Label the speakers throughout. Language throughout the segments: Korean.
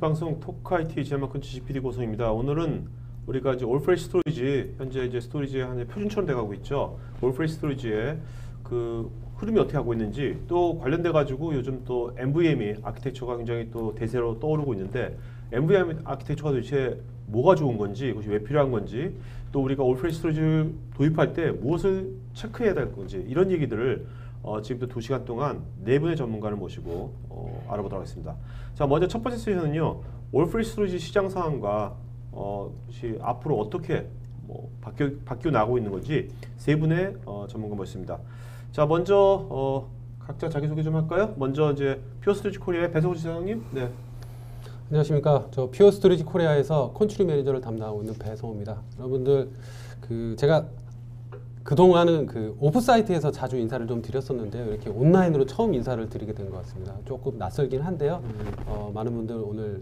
Speaker 1: 주식방송 토크IT 제만큼 지식 PD 고성입니다. 오늘은 우리가 이제 올프레시 스토리지 현재 이제 스토리지의 한 표준처럼 돼가고 있죠. 올프레시 스토리지의 그 흐름이 어떻게 하고 있는지 또 관련돼 가지고 요즘 또 NVMe 아키텍처가 굉장히 또 대세로 떠오르고 있는데 NVMe 아키텍처가 도대체 뭐가 좋은 건지 그것이 왜 필요한 건지 또 우리가 올프레시 스토리지를 도입할 때 무엇을 체크해야 될 건지 이런 얘기들을 지금부터 2시간 동안 4분의 전문가를 모시고 알아보도록 하겠습니다. 자, 먼저 첫 번째 세션은요. 올프레시 스토리지 시장 상황과 앞으로 어떻게 바뀌어 나가고 있는 건지 3분의 전문가 모셨습니다. 자, 먼저 각자 자기소개 좀 할까요? 먼저 이제 퓨어 스토리지 코리아의 배성우 지사장님. 네.
Speaker 2: 안녕하십니까. 저 퓨어 스토리지 코리아에서 컨트리 매니저를 담당하고 있는 배성우입니다. 여러분들 제가 그동안은 오프 사이트에서 자주 인사를 좀 드렸었는데요. 이렇게 온라인으로 처음 인사를 드리게 된 것 같습니다. 조금 낯설긴 한데요. 많은 분들 오늘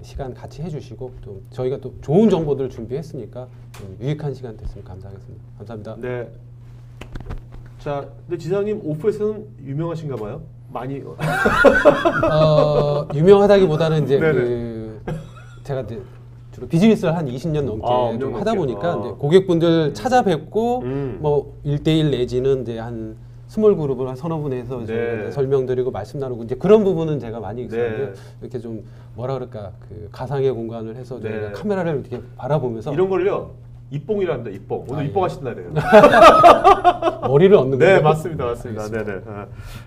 Speaker 2: 시간 같이 해주시고 또 저희가 또 좋은 정보들 준비했으니까 좀 유익한 시간 됐으면 감사하겠습니다. 감사합니다.
Speaker 1: 네. 자, 근데 지사장님 오프에서는 유명하신가 봐요? 많이
Speaker 2: 유명하다기보다는 이제 제가 이제 주로 비즈니스를 한 20년 넘게 좀 하다 보니까 이제 고객분들 찾아뵙고 뭐 1대1 내지는 이제 한 스몰 그룹을 한 서너 분에서 설명드리고 말씀 나누고 이제 그런 부분은 제가 많이 있었는데 이렇게 좀 뭐라 그럴까 가상의 공간을 해서 저희가 카메라를 이렇게 바라보면서
Speaker 1: 이런 걸요. 입봉이라 합니다. 입봉. 오늘 입봉하신 날이에요.
Speaker 2: 머리를 얻는 거예요.
Speaker 1: 네, 맞습니다. 맞습니다. 네, 네.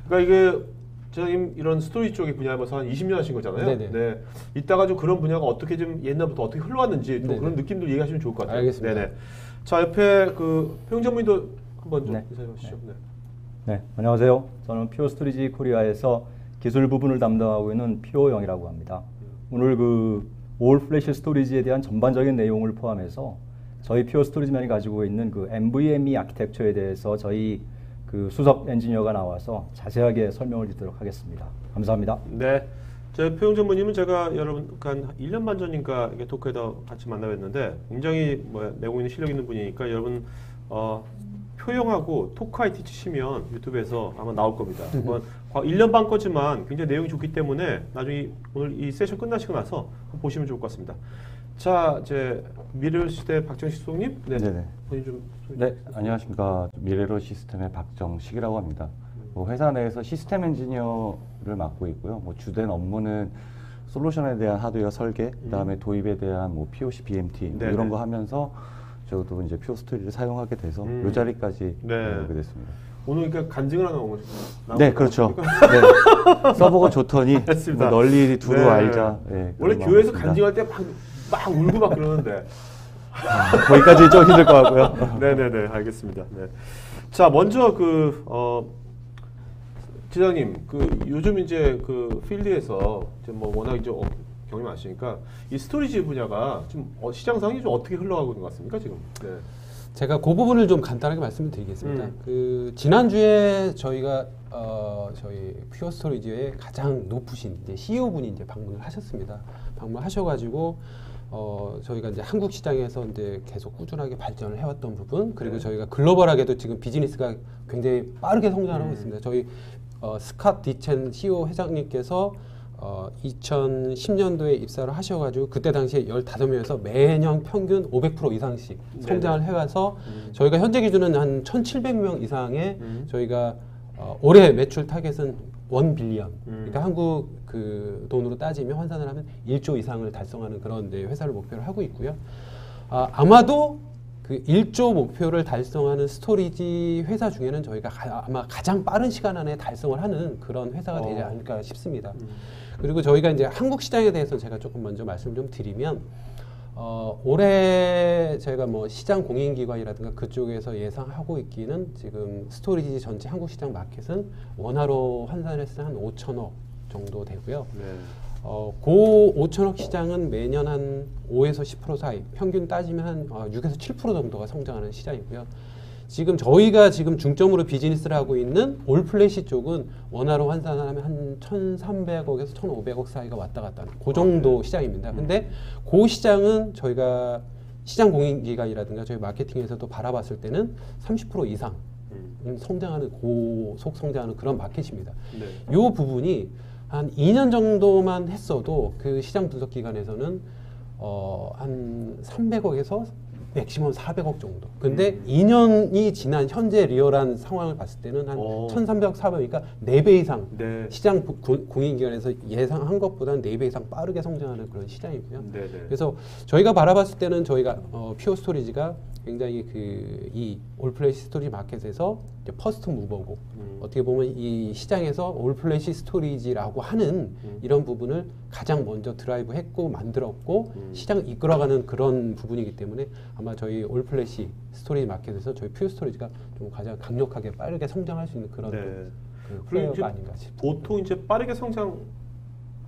Speaker 1: 그러니까 이게 지사님 이런 스토리 쪽의 분야에서 한 20년 하신 거잖아요.
Speaker 2: 네네.
Speaker 1: 네. 이따가 좀 그런 분야가 어떻게 좀 옛날부터 어떻게 흘러왔는지 또 그런 느낌들 얘기하시면 좋을 것 같아요.
Speaker 2: 알겠습니다.
Speaker 1: 네네. 자, 옆에 표영 전문의도 한번 좀 인사해 주시죠.
Speaker 3: 네, 안녕하세요. 저는 퓨어 스토리지 코리아에서 기술 부분을 담당하고 있는 피오영이라고 합니다. 오늘 올 플래시 스토리지에 대한 전반적인 내용을 포함해서 저희 퓨어 스토리지만이 가지고 있는 NVMe 아키텍처에 대해서 저희 수석 엔지니어가 나와서 자세하게 설명을 드리도록 하겠습니다. 감사합니다.
Speaker 1: 네. 표영 전무님은 제가 여러분 한 1년 반 전인가 토크에다 같이 만나뵀는데 굉장히 내고 있는 실력 있는 분이니까 여러분 표영하고 토크IT 치시면 유튜브에서 아마 나올 겁니다. 1년 반 거지만 굉장히 내용이 좋기 때문에 나중에 오늘 이 세션 끝나시고 나서 보시면 좋을 것 같습니다. 자, 이제 미래로 시대 박정식 소장님,
Speaker 4: 네네.
Speaker 1: 본인 좀.
Speaker 4: 네, 안녕하십니까. 미래로 시스템의 박정식이라고 합니다. 회사 내에서 시스템 엔지니어를 맡고 있고요. 주된 업무는 솔루션에 대한 하드웨어 설계, 그다음에 도입에 대한 POC, BMT 이런 거 하면서 저도 이제 퓨어 스토리를 사용하게 돼서 이 자리까지 오게 됐습니다.
Speaker 1: 오늘 그러니까 간증을 하나 오고
Speaker 4: 네, 그렇죠. 네. 서버가 좋더니 널리 두루 알자. 네,
Speaker 1: 원래 교회에서 간증할 때 막 울고 막 그러는데
Speaker 4: 거기까지 좀 힘들 것 같고요.
Speaker 1: 네네네, 알겠습니다. 네. 자, 먼저 지사님, 요즘 이제 필드에서 이제 워낙 이제 경험이 많으시니까 이 스토리지 분야가 좀 시장 상황이 좀 어떻게 흘러가고 있는 것 같습니까 지금? 네.
Speaker 2: 제가 그 부분을 좀 간단하게 말씀을 드리겠습니다. 지난주에 저희가 저희 퓨어 스토리지의 가장 높으신 이제 CEO 분이 이제 방문을 하셨습니다. 방문하셔가지고 저희가 이제 한국 시장에서 이제 계속 꾸준하게 발전을 해왔던 부분, 그리고 저희가 글로벌하게도 지금 비즈니스가 굉장히 빠르게 성장하고 있습니다. 저희 스캇 디첸 CEO 회장님께서 2010년도에 입사를 하셔가지고 그때 당시에 15명에서 매년 평균 500% 이상씩 성장을 해가서 저희가 현재 기준은 한 1,700명 이상의 저희가 올해 매출 타겟은 1 빌리언. 그러니까 한국 돈으로 따지면 환산을 하면 1조 이상을 달성하는 그런 회사를 목표로 하고 있고요. 아마도 1조 목표를 달성하는 스토리지 회사 중에는 저희가 아마 가장 빠른 시간 안에 달성을 하는 그런 회사가 되지 않을까 싶습니다. 그리고 저희가 이제 한국 시장에 대해서 제가 조금 먼저 말씀을 좀 드리면 올해 저희가 시장 공인기관이라든가 그쪽에서 예상하고 있기는 지금 스토리지 전체 한국 시장 마켓은 원화로 환산했을 때 한 5천억 정도 되고요. 그 5천억 시장은 매년 한 5에서 10% 사이, 평균 따지면 한 6에서 7% 정도가 성장하는 시장이고요. 지금 저희가 지금 중점으로 비즈니스를 하고 있는 올플래시 쪽은 원화로 환산하면 한 1,300억에서 1,500억 사이가 왔다 갔다 하는 그 정도 시장입니다. 근데 그 시장은 저희가 시장 공인기관이라든가 저희 마케팅에서도 바라봤을 때는 30% 이상 성장하는 고속 성장하는 그런 마켓입니다. 이 부분이 한 2년 정도만 했어도 그 시장 분석 기관에서는 한 300억에서 맥시멈 400억 정도. 근데 2년이 지난 현재 리얼한 상황을 봤을 때는 한 1,300억, 400억이니까 4배 이상
Speaker 1: 네.
Speaker 2: 시장 공인기관에서 예상한 것보다는 4배 이상 빠르게 성장하는 그런 시장이고요.
Speaker 1: 네네.
Speaker 2: 그래서 저희가 바라봤을 때는 저희가 퓨어 스토리지가 굉장히 이 올플래시 스토리지 마켓에서 이제 퍼스트 무버고 어떻게 보면 이 시장에서 올플래시 스토리지라고 하는 이런 부분을 가장 먼저 드라이브했고 만들었고 시장을 이끌어가는 그런 부분이기 때문에 아마 저희 올플래시 스토리지 마켓에서 저희 퓨어 스토리지가 좀 가장 강력하게 빠르게 성장할 수 있는 그런
Speaker 1: 네.
Speaker 2: 그
Speaker 1: 그리고 이제
Speaker 2: 플레이어가 아닌가 싶습니다.
Speaker 1: 보통 이제 빠르게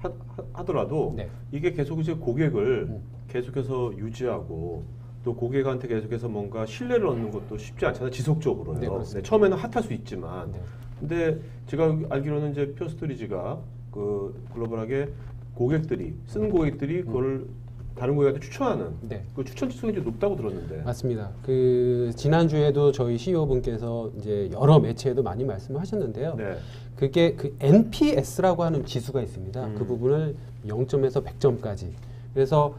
Speaker 1: 성장하더라도
Speaker 2: 네.
Speaker 1: 이게 계속 이제 고객을 계속해서 유지하고 또 고객한테 계속해서 뭔가 신뢰를 얻는 것도 쉽지 않잖아요. 지속적으로요.
Speaker 2: 네, 그렇습니다.
Speaker 1: 처음에는 핫할 수 있지만
Speaker 2: 네.
Speaker 1: 근데 제가 알기로는 이제 퓨어스토리지가 그 글로벌하게 고객들이 쓰는 고객들이 그걸 다른 고객한테 추천하는
Speaker 2: 네.
Speaker 1: 그 추천 지수가 이제 높다고 들었는데.
Speaker 2: 맞습니다. 그 지난주에도 저희 CEO 분께서 이제 여러 매체에도 많이 말씀하셨는데요.
Speaker 1: 네.
Speaker 2: 그게 그 NPS라고 하는 지수가 있습니다. 그 부분을 0점에서 100점까지. 그래서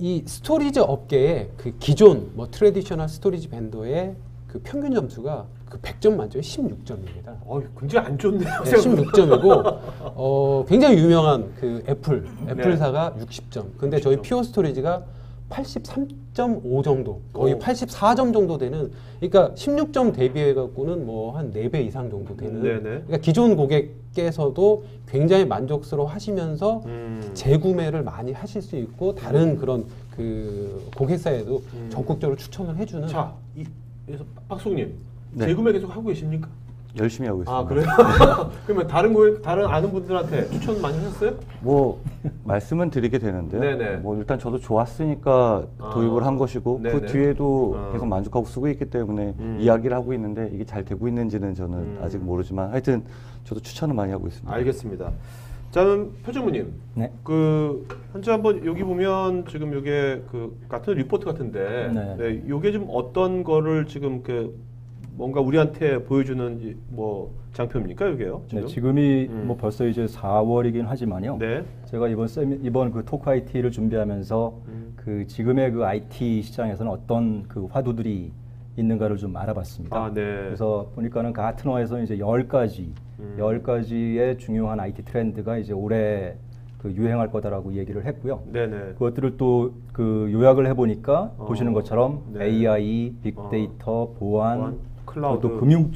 Speaker 2: 이 스토리지 업계의 그 기존 뭐 트래디셔널 스토리지 벤더의 그 평균 점수가 그 100점 만점에 16점입니다.
Speaker 1: 굉장히 안 좋네요.
Speaker 2: 16점이고 굉장히 유명한 그 애플사가 60점. 근데 저희
Speaker 1: 60점.
Speaker 2: 퓨어 스토리지가 83.5 정도, 거의
Speaker 1: 오.
Speaker 2: 84점 정도 되는, 그러니까 16점 대비해 갖고는 뭐 한 4배 이상 정도 되는.
Speaker 1: 네네.
Speaker 2: 그러니까 기존 고객께서도 굉장히 만족스러워 하시면서 재구매를 많이 하실 수 있고 다른 그런 그 고객사에도 적극적으로 추천을 해주는.
Speaker 1: 자, 그래서 박송님
Speaker 4: 네.
Speaker 1: 재구매 계속 하고 계십니까?
Speaker 4: 열심히 하고 있습니다.
Speaker 1: 아 그래요? 그러면 다른 아는 분들한테 추천 많이 하셨어요?
Speaker 4: 뭐 말씀은 드리게 되는데요.
Speaker 1: 네네.
Speaker 4: 뭐 일단 저도 좋았으니까 도입을 한 것이고
Speaker 1: 네네.
Speaker 4: 그 뒤에도
Speaker 1: 어.
Speaker 4: 계속 만족하고 쓰고 있기 때문에 이야기를 하고 있는데 이게 잘 되고 있는지는 저는 아직 모르지만 하여튼 저도 추천을 많이 하고 있습니다.
Speaker 1: 알겠습니다. 자, 그럼 표정무님,
Speaker 3: 네.
Speaker 1: 그 현재 한번 여기 보면 지금 이게 그 같은 리포트 같은데,
Speaker 3: 네.
Speaker 1: 네, 이게 좀 어떤 거를 지금 그 뭔가 우리한테 보여주는 뭐 장표입니까, 이게요? 지금?
Speaker 3: 네, 지금이 뭐 벌써 이제 4월이긴 하지만요.
Speaker 1: 네.
Speaker 3: 제가 이번 그 토크 IT를 준비하면서 그 지금의 그 IT 시장에서는 어떤 그 화두들이 있는가를 좀 알아봤습니다.
Speaker 1: 아, 네.
Speaker 3: 그래서 보니까는 가트너에서 이제 10가지의 중요한 IT 트렌드가 이제 올해 그 유행할 거다라고 얘기를 했고요.
Speaker 1: 네네.
Speaker 3: 그것들을 또 그 요약을 해보니까 보시는 것처럼
Speaker 1: 네.
Speaker 3: AI, 빅데이터, 보안,
Speaker 1: 클라우드.
Speaker 3: 또 금융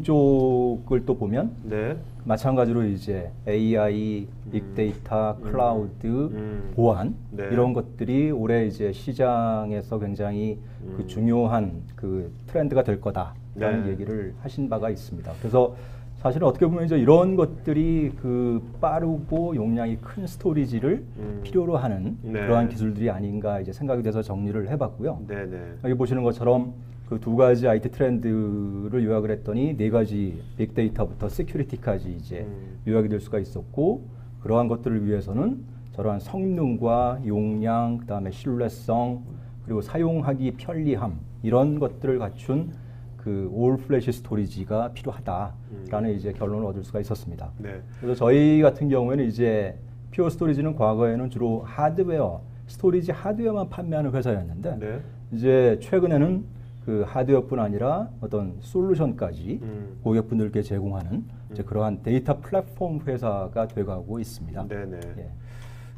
Speaker 3: 쪽을 또 보면
Speaker 1: 네.
Speaker 3: 마찬가지로 이제 AI, 빅데이터, 클라우드, 보안
Speaker 1: 네.
Speaker 3: 이런 것들이 올해 이제 시장에서 굉장히 그 중요한 그 트렌드가 될 거다라는
Speaker 1: 네.
Speaker 3: 얘기를 하신 바가 있습니다. 그래서 사실은 어떻게 보면 이제 이런 것들이 그 빠르고 용량이 큰 스토리지를 필요로 하는
Speaker 1: 네.
Speaker 3: 그러한 기술들이 아닌가 이제 생각이 돼서 정리를 해봤고요.
Speaker 1: 네네.
Speaker 3: 여기 보시는 것처럼 그 2가지 IT 트렌드를 요약을 했더니 4가지 빅데이터부터 시큐리티까지 이제 요약이 될 수가 있었고, 그러한 것들을 위해서는 저러한 성능과 용량, 그다음에 신뢰성, 그리고 사용하기 편리함 이런 것들을 갖춘 그 올 플래시 스토리지가 필요하다라는 이제 결론을 얻을 수가 있었습니다.
Speaker 1: 네.
Speaker 3: 그래서 저희 같은 경우에는 이제 퓨어 스토리지는 과거에는 주로 하드웨어, 스토리지 하드웨어만 판매하는 회사였는데
Speaker 1: 네.
Speaker 3: 이제 최근에는 그 하드웨어뿐 아니라 어떤 솔루션까지 고객분들께 제공하는 이제 그러한 데이터 플랫폼 회사가 돼가고 있습니다.
Speaker 1: 네네.
Speaker 3: 예.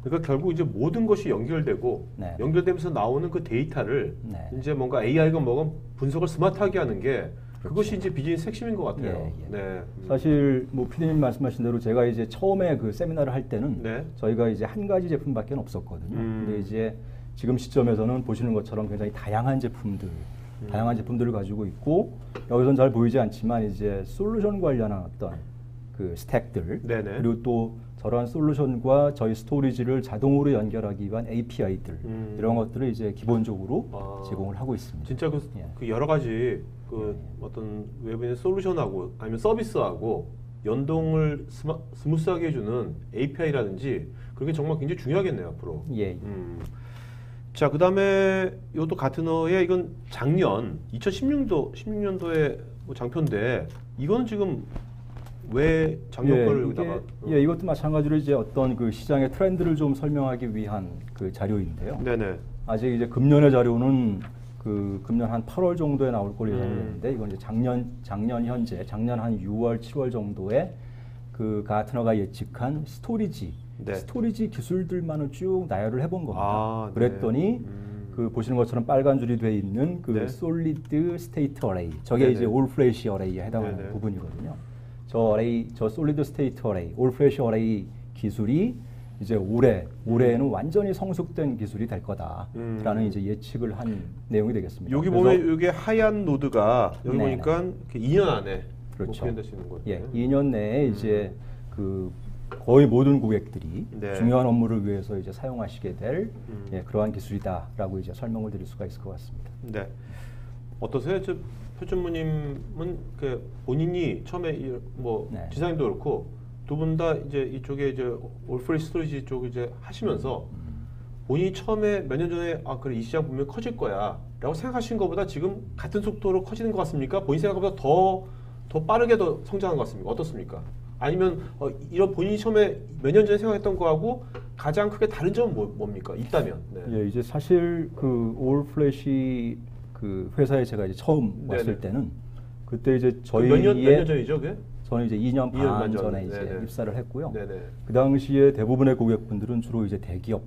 Speaker 1: 그러니까 결국 이제 모든 것이 연결되고
Speaker 3: 네.
Speaker 1: 연결되면서 나오는 그 데이터를
Speaker 3: 네.
Speaker 1: 이제 뭔가 AI가 뭐가 분석을 스마트하게 하는 게 그것이 이제 비즈니스 핵심인 것 같아요.
Speaker 3: 예, 예.
Speaker 1: 네.
Speaker 3: 사실 뭐 피디님 말씀하신 대로 제가 이제 처음에 그 세미나를 할 때는
Speaker 1: 네.
Speaker 3: 저희가 이제 한 가지 제품밖에 없었거든요. 근데 이제 지금 시점에서는 보시는 것처럼 굉장히 다양한 제품들을 가지고 있고, 여기서는 잘 보이지 않지만 이제 솔루션 관련한 어떤 그 스택들,
Speaker 1: 네네.
Speaker 3: 그리고 또 저러한 솔루션과 저희 스토리지를 자동으로 연결하기 위한 API들 이런 것들을 이제 기본적으로 제공을 하고 있습니다.
Speaker 1: 진짜 그,
Speaker 3: 예.
Speaker 1: 그 여러 가지 그 어떤 외부인 솔루션하고 아니면 서비스하고 연동을 스무스하게 해주는 API라든지 그게 정말 굉장히 중요하겠네요 앞으로.
Speaker 3: 예.
Speaker 1: 자, 그다음에 이것도 가트너의 이건 작년 2016년도의 장표인데 이거는 지금 왜 작년 거를 여기다가
Speaker 3: 이것도 마찬가지로 이제 어떤 그 시장의 트렌드를 좀 설명하기 위한 그 자료인데요.
Speaker 1: 네네.
Speaker 3: 아직 이제 금년의 자료는 그 금년 한 8월 정도에 나올 걸로 예상되는데 이건 이제 작년 현재 작년 한 6월 7월 정도에 그 가트너가 예측한 스토리지 기술들만을 쭉 나열을 해본 겁니다. 그랬더니 그 보시는 것처럼 빨간 줄이 돼 있는 그 솔리드 스테이트 어레이 저게 이제 올 플래시 어레이에 해당하는 부분이거든요. 저 솔리드 스테이트 어레이, 올 플래시 어레이 기술이 이제 올해에는 완전히 성숙된 기술이 될 거다라는 이제 예측을 한 내용이 되겠습니다.
Speaker 1: 여기 보면 이게 하얀 노드가 여기
Speaker 3: 네네.
Speaker 1: 보니까 2년 안에
Speaker 3: 그렇죠.
Speaker 1: 구현될 수 있는 거예요.
Speaker 3: 예, 2년 내에 이제 그 거의 모든 고객들이 중요한 업무를 위해서 이제 사용하시게 될 그러한 기술이다라고 이제 설명을 드릴 수가 있을 것 같습니다.
Speaker 1: 네. 어떠세요? 표준무님은 그 본인이 처음에 뭐 지사님도 그렇고 두 분 다 이제 이쪽에 이제 올프레시 스토리지 쪽 이제 하시면서 본인이 처음에 몇 년 전에 그래 이 시장 분명 커질 거야라고 생각하신 것보다 지금 같은 속도로 커지는 것 같습니까? 본인 생각보다 더 빠르게 더 성장한 것 같습니까? 어떻습니까? 아니면 이런 본인이 처음에 몇 년 전에 생각했던 거하고 가장 크게 다른 점은 뭡니까? 있다면. 네.
Speaker 3: 예, 이제 사실 그 올 플래시 그 회사에 제가 이제 처음 왔을 때는 그때 이제 저희의
Speaker 1: 몇 년 전이죠, 그게?
Speaker 3: 저는 이제 2년 반 전에 이제
Speaker 1: 네네.
Speaker 3: 입사를 했고요.
Speaker 1: 네네.
Speaker 3: 그 당시에 대부분의 고객분들은 주로 이제 대기업,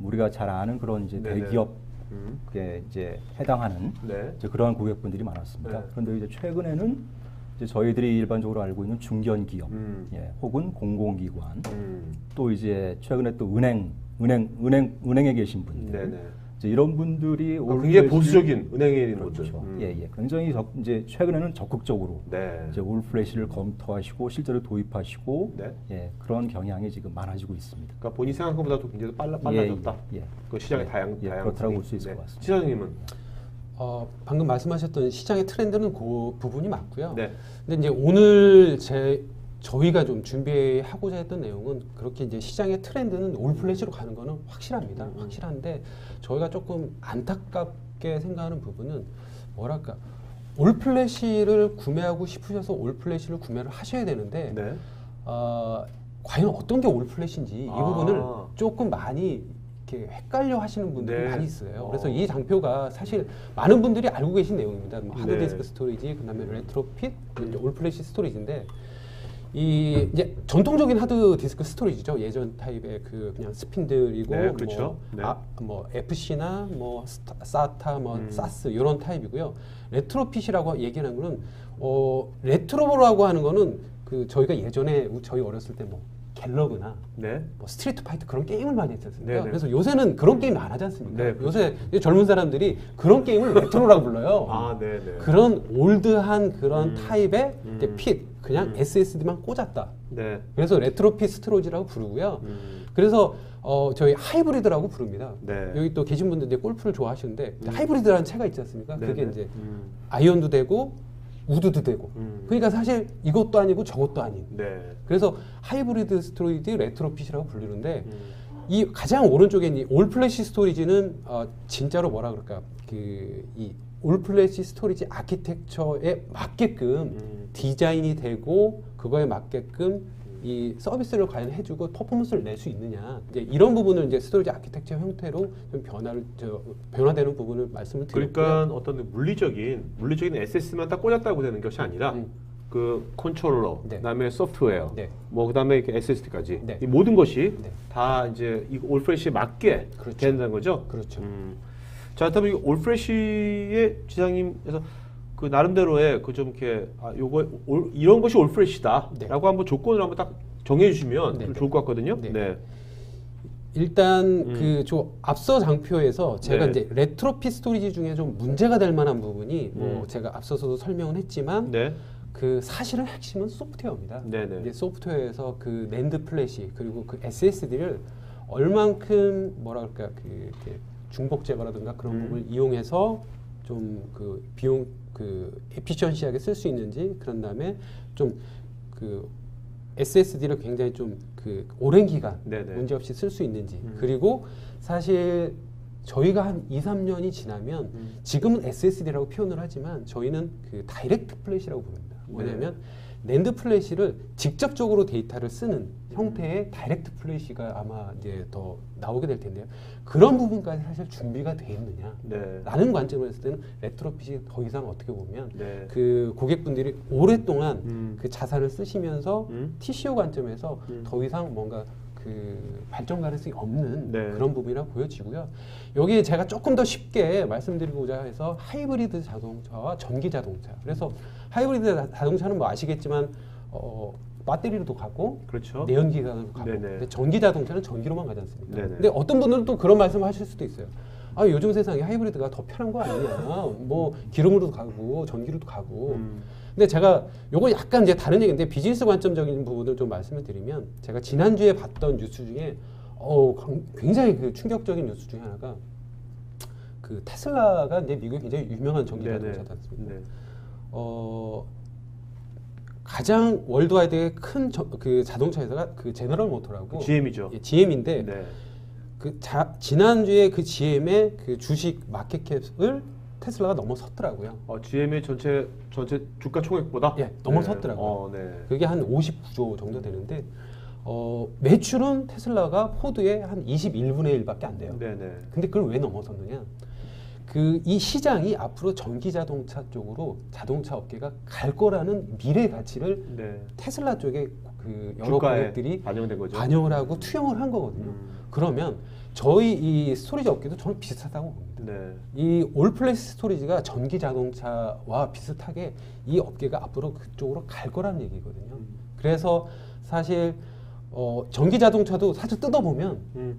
Speaker 3: 우리가 잘 아는 그런 이제 대기업에 이제 해당하는 이제 그러한 고객분들이 많았습니다. 그런데 이제 최근에는 이제 저희들이 일반적으로 알고 있는 중견 기업, 혹은 공공기관, 또 이제 최근에 또 은행에 계신 분들. 이제 이런 분들이
Speaker 1: 굉장히 보수적인 은행에 있는 곳들.
Speaker 3: 그렇죠. 굉장히 이제 최근에는 적극적으로 이제 올 플래시를 검토하시고 실제로 도입하시고 그런 경향이 지금 많아지고 있습니다.
Speaker 1: 그러니까 본인 생각한 것보다도 굉장히 빨라졌다. 그 시장의 다양
Speaker 3: 그렇다고 볼 수 있을 것 같습니다.
Speaker 1: 시장님은
Speaker 2: 방금 말씀하셨던 시장의 트렌드는 그 부분이 맞고요. 근데 이제 오늘 저희가 좀 준비하고자 했던 내용은 그렇게 이제 시장의 트렌드는 올 플래시로 가는 거는 확실합니다. 확실한데 저희가 조금 안타깝게 생각하는 부분은 뭐랄까 올 플래시를 구매하고 싶으셔서 올 플래시를 구매를 하셔야 되는데 과연 어떤 게 올 플래시인지 이 부분을 조금 많이 이렇게 헷갈려 하시는 분들이 많이 있어요. 그래서 이 장표가 사실 많은 분들이 알고 계신 내용입니다. 하드디스크 스토리지, 그다음에 레트로핏, 올 플래시 스토리지인데 이 이제 전통적인 하드 디스크 스토리지죠. 예전 타입의 그 그냥 스핀들이고
Speaker 1: 그렇죠.
Speaker 2: 뭐 FC나 뭐 사타, 뭐 사스 이런 타입이고요. 레트로핏이라고 얘기하는 거는 레트로라고 하는 거는 그 저희가 예전에 저희 어렸을 때 뭐 갤러그나 뭐 스트리트 파이터 그런 게임을 많이 했지 않습니까? 그래서 요새는 그런 게임 안 하지 않습니까? 요새 젊은 사람들이 그런 게임을 레트로라고 불러요. 그런 올드한 그런 타입의 핏, 그냥 SSD만 꽂았다. 그래서 레트로핏 스토리지라고 부르고요. 그래서 저희 하이브리드라고 부릅니다. 여기 또 계신 분들 이제 골프를 좋아하시는데 하이브리드라는 채가 있지 않습니까? 그게 이제 아이언도 되고 우드도 되고. 그러니까 사실 이것도 아니고 저것도 아닌. 그래서 하이브리드 스토리지 레트로핏이라고 불리는데 이 가장 오른쪽에 있는 올 플래시 스토리지는 진짜로 뭐라 그럴까 이 올 플래시 스토리지 아키텍처에 맞게끔 디자인이 되고 그거에 맞게끔 이 서비스를 과연 해주고 퍼포먼스를 낼 수 있느냐 이제 이런 부분을 이제 스토리지 아키텍처 형태로 좀 변화되는 부분을 말씀을 드렸고요.
Speaker 1: 그러니까 어떤 물리적인 SSD만 딱 꽂았다고 되는 것이 아니라 그 컨트롤러, 그다음에 소프트웨어, 뭐 그다음에 SSD까지 이 모든 것이 다 이제 이 올프레시에 맞게 된다는 거죠.
Speaker 2: 그렇죠.
Speaker 1: 자, 그다음에 올프레시의 지상님에서 그 나름대로의 그 좀 이렇게 요거 이런 것이 올프레시다라고 한번 조건을 한번 딱 정해주시면 좀 좋을 것 같거든요.
Speaker 2: 일단 그 앞서 장표에서 제가 이제 레트로핏 스토리지 중에 좀 문제가 될 만한 부분이 뭐 제가 앞서서도 설명을 했지만 그 사실은 핵심은 소프트웨어입니다. 이제 소프트웨어에서 그 낸드 플래시 그리고 그 SSD를 얼만큼 뭐라 그럴까 그 이렇게 중복 제거라든가 그런 부분을 이용해서 좀 그 비용 그 에피션시하게 쓸 수 있는지 그런 다음에 좀 그 SSD를 굉장히 좀 그 오랜 기간 문제 없이 쓸 수 있는지 그리고 사실 저희가 한 2, 3년이 지나면 지금은 SSD라고 표현을 하지만 저희는 그 다이렉트 플래시라고 부릅니다. 뭐냐면 낸드 플래시를 직접적으로 데이터를 쓰는 형태의 다이렉트 플래시가 아마 이제 더 나오게 될 텐데요. 그런 부분까지 사실 준비가 돼 있느냐?
Speaker 1: 네.
Speaker 2: 라는 관점에서 봤을 때는 레트로핏이 더 이상 어떻게 보면
Speaker 1: 네.
Speaker 2: 그 고객분들이 오랫동안 그 자산을 쓰시면서
Speaker 1: 음.
Speaker 2: TCO 관점에서 더 이상 뭔가 그 발전 가능성이 없는
Speaker 1: 네.
Speaker 2: 그런 부분이라고 보여지고요. 여기에 제가 조금 더 쉽게 말씀드리고자 해서 하이브리드 자동차와 전기 자동차. 그래서 하이브리드 자동차는 뭐 아시겠지만 배터리로도 가고
Speaker 1: 그렇죠.
Speaker 2: 내연기관으로 가고.
Speaker 1: 네네.
Speaker 2: 근데 전기 자동차는 전기로만 가지 않습니까?
Speaker 1: 네네.
Speaker 2: 근데 어떤 분들은 또 그런 말씀을 하실 수도 있어요. 아, 요즘 세상에 하이브리드가 더 편한 거 아니냐? 뭐 기름으로도 가고 전기로도 가고. 근데 제가 요거 약간 이제 다른 얘기인데 비즈니스 관점적인 부분을 좀 말씀을 드리면 제가 지난주에 봤던 뉴스 중에 굉장히 그 충격적인 뉴스 중에 하나가 그 테슬라가 이제 미국에 굉장히 유명한 전기 자동차지 않습니까?
Speaker 1: 네.
Speaker 2: 가장 월드와이드의 큰 그 자동차 회사가 그 제너럴 모터라고
Speaker 1: GM이죠.
Speaker 2: 예, GM인데
Speaker 1: 네.
Speaker 2: 지난주에 그 GM의 그 주식 마켓캡을 테슬라가 넘어섰더라고요.
Speaker 1: GM의 전체 주가 총액보다
Speaker 2: 예, 넘어섰더라고요.
Speaker 1: 네.
Speaker 2: 그게 한 59조 정도 되는데 매출은 테슬라가 포드의 한 21분의 1밖에 안 돼요.
Speaker 1: 네네.
Speaker 2: 근데 그걸 왜 넘어섰느냐? 이 시장이 앞으로 전기 자동차 쪽으로 자동차 업계가 갈 거라는 미래 가치를
Speaker 1: 네.
Speaker 2: 테슬라 쪽에 그 여러
Speaker 1: 주가에
Speaker 2: 고객들이
Speaker 1: 반영된 거죠.
Speaker 2: 반영을 하고 투영을 한 거거든요. 그러면 저희 이 스토리지 업계도 저는 비슷하다고 봅니다.
Speaker 1: 네.
Speaker 2: 이 올플래시 스토리지가 전기 자동차와 비슷하게 이 업계가 앞으로 그쪽으로 갈 거라는 얘기거든요. 그래서 사실 전기 자동차도 사실 뜯어보면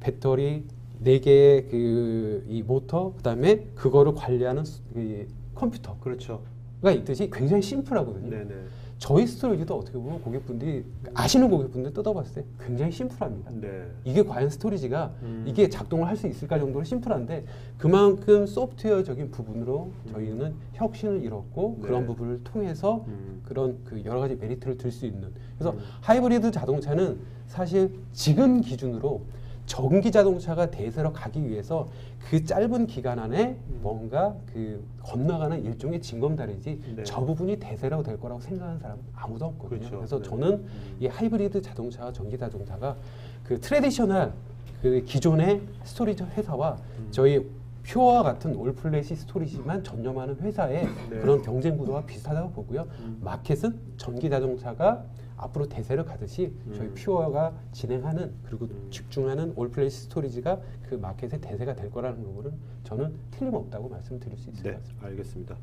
Speaker 2: 배터리 4개의 이 모터 그다음에 그거를 관리하는 이 컴퓨터
Speaker 1: 그렇죠.
Speaker 2: 가 있듯이 굉장히 심플하거든요.
Speaker 1: 네네.
Speaker 2: 저희 스토리지도 어떻게 보면 고객분들이 아시는 고객분들 뜯어봤을 때 굉장히 심플합니다.
Speaker 1: 네.
Speaker 2: 이게 과연 스토리지가 이게 작동을 할 수 있을까 정도로 심플한데 그만큼 소프트웨어적인 부분으로 저희는 혁신을 이뤘고
Speaker 1: 네.
Speaker 2: 그런 부분을 통해서 그런 그 여러 가지 메리트를 들 수 있는 그래서 하이브리드 자동차는 사실 지금 기준으로 전기 자동차가 대세로 가기 위해서 그 짧은 기간 안에 뭔가 그 건너가는 일종의 징검다리지
Speaker 1: 네.
Speaker 2: 저 부분이 대세라고 될 거라고 생각하는 사람은 아무도 없거든요.
Speaker 1: 그렇죠.
Speaker 2: 그래서
Speaker 1: 네.
Speaker 2: 저는 이 하이브리드 자동차와 전기 자동차가 그 트레디셔널 그 기존의 스토리지 회사와 저희 퓨어와 같은 올플래시 스토리지만 전념하는 회사의
Speaker 1: 네.
Speaker 2: 그런 경쟁 구도와 비슷하다고 보고요. 마켓은 전기 자동차가 앞으로 대세를 가듯이 저희 퓨어가 진행하는 그리고 집중하는 올플래시 스토리지가 그 마켓의 대세가 될 거라는 부분은 저는 틀림없다고 말씀드릴 수 있을 것
Speaker 1: 네.
Speaker 2: 같습니다.
Speaker 1: 알겠습니다.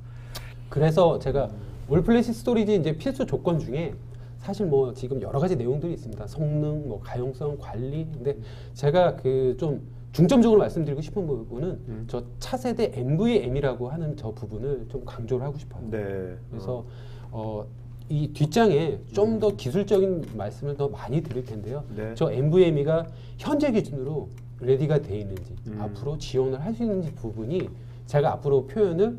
Speaker 2: 그래서 제가 올플래시 스토리지 이제 필수 조건 중에 사실 뭐 지금 여러 가지 내용들이 있습니다. 성능, 뭐 가용성, 관리. 근데 제가 그 좀 중점적으로 말씀드리고 싶은 부분은 저 차세대 NVM이라고 하는 저 부분을 좀 강조를 하고 싶어요.
Speaker 1: 네.
Speaker 2: 그래서 이 뒷장에 좀 더 기술적인 말씀을 더 많이 드릴 텐데요.
Speaker 1: 네.
Speaker 2: 저 NVMe가 현재 기준으로 레디가 돼 있는지 앞으로 지원을 할 수 있는지 부분이 제가 앞으로 표현을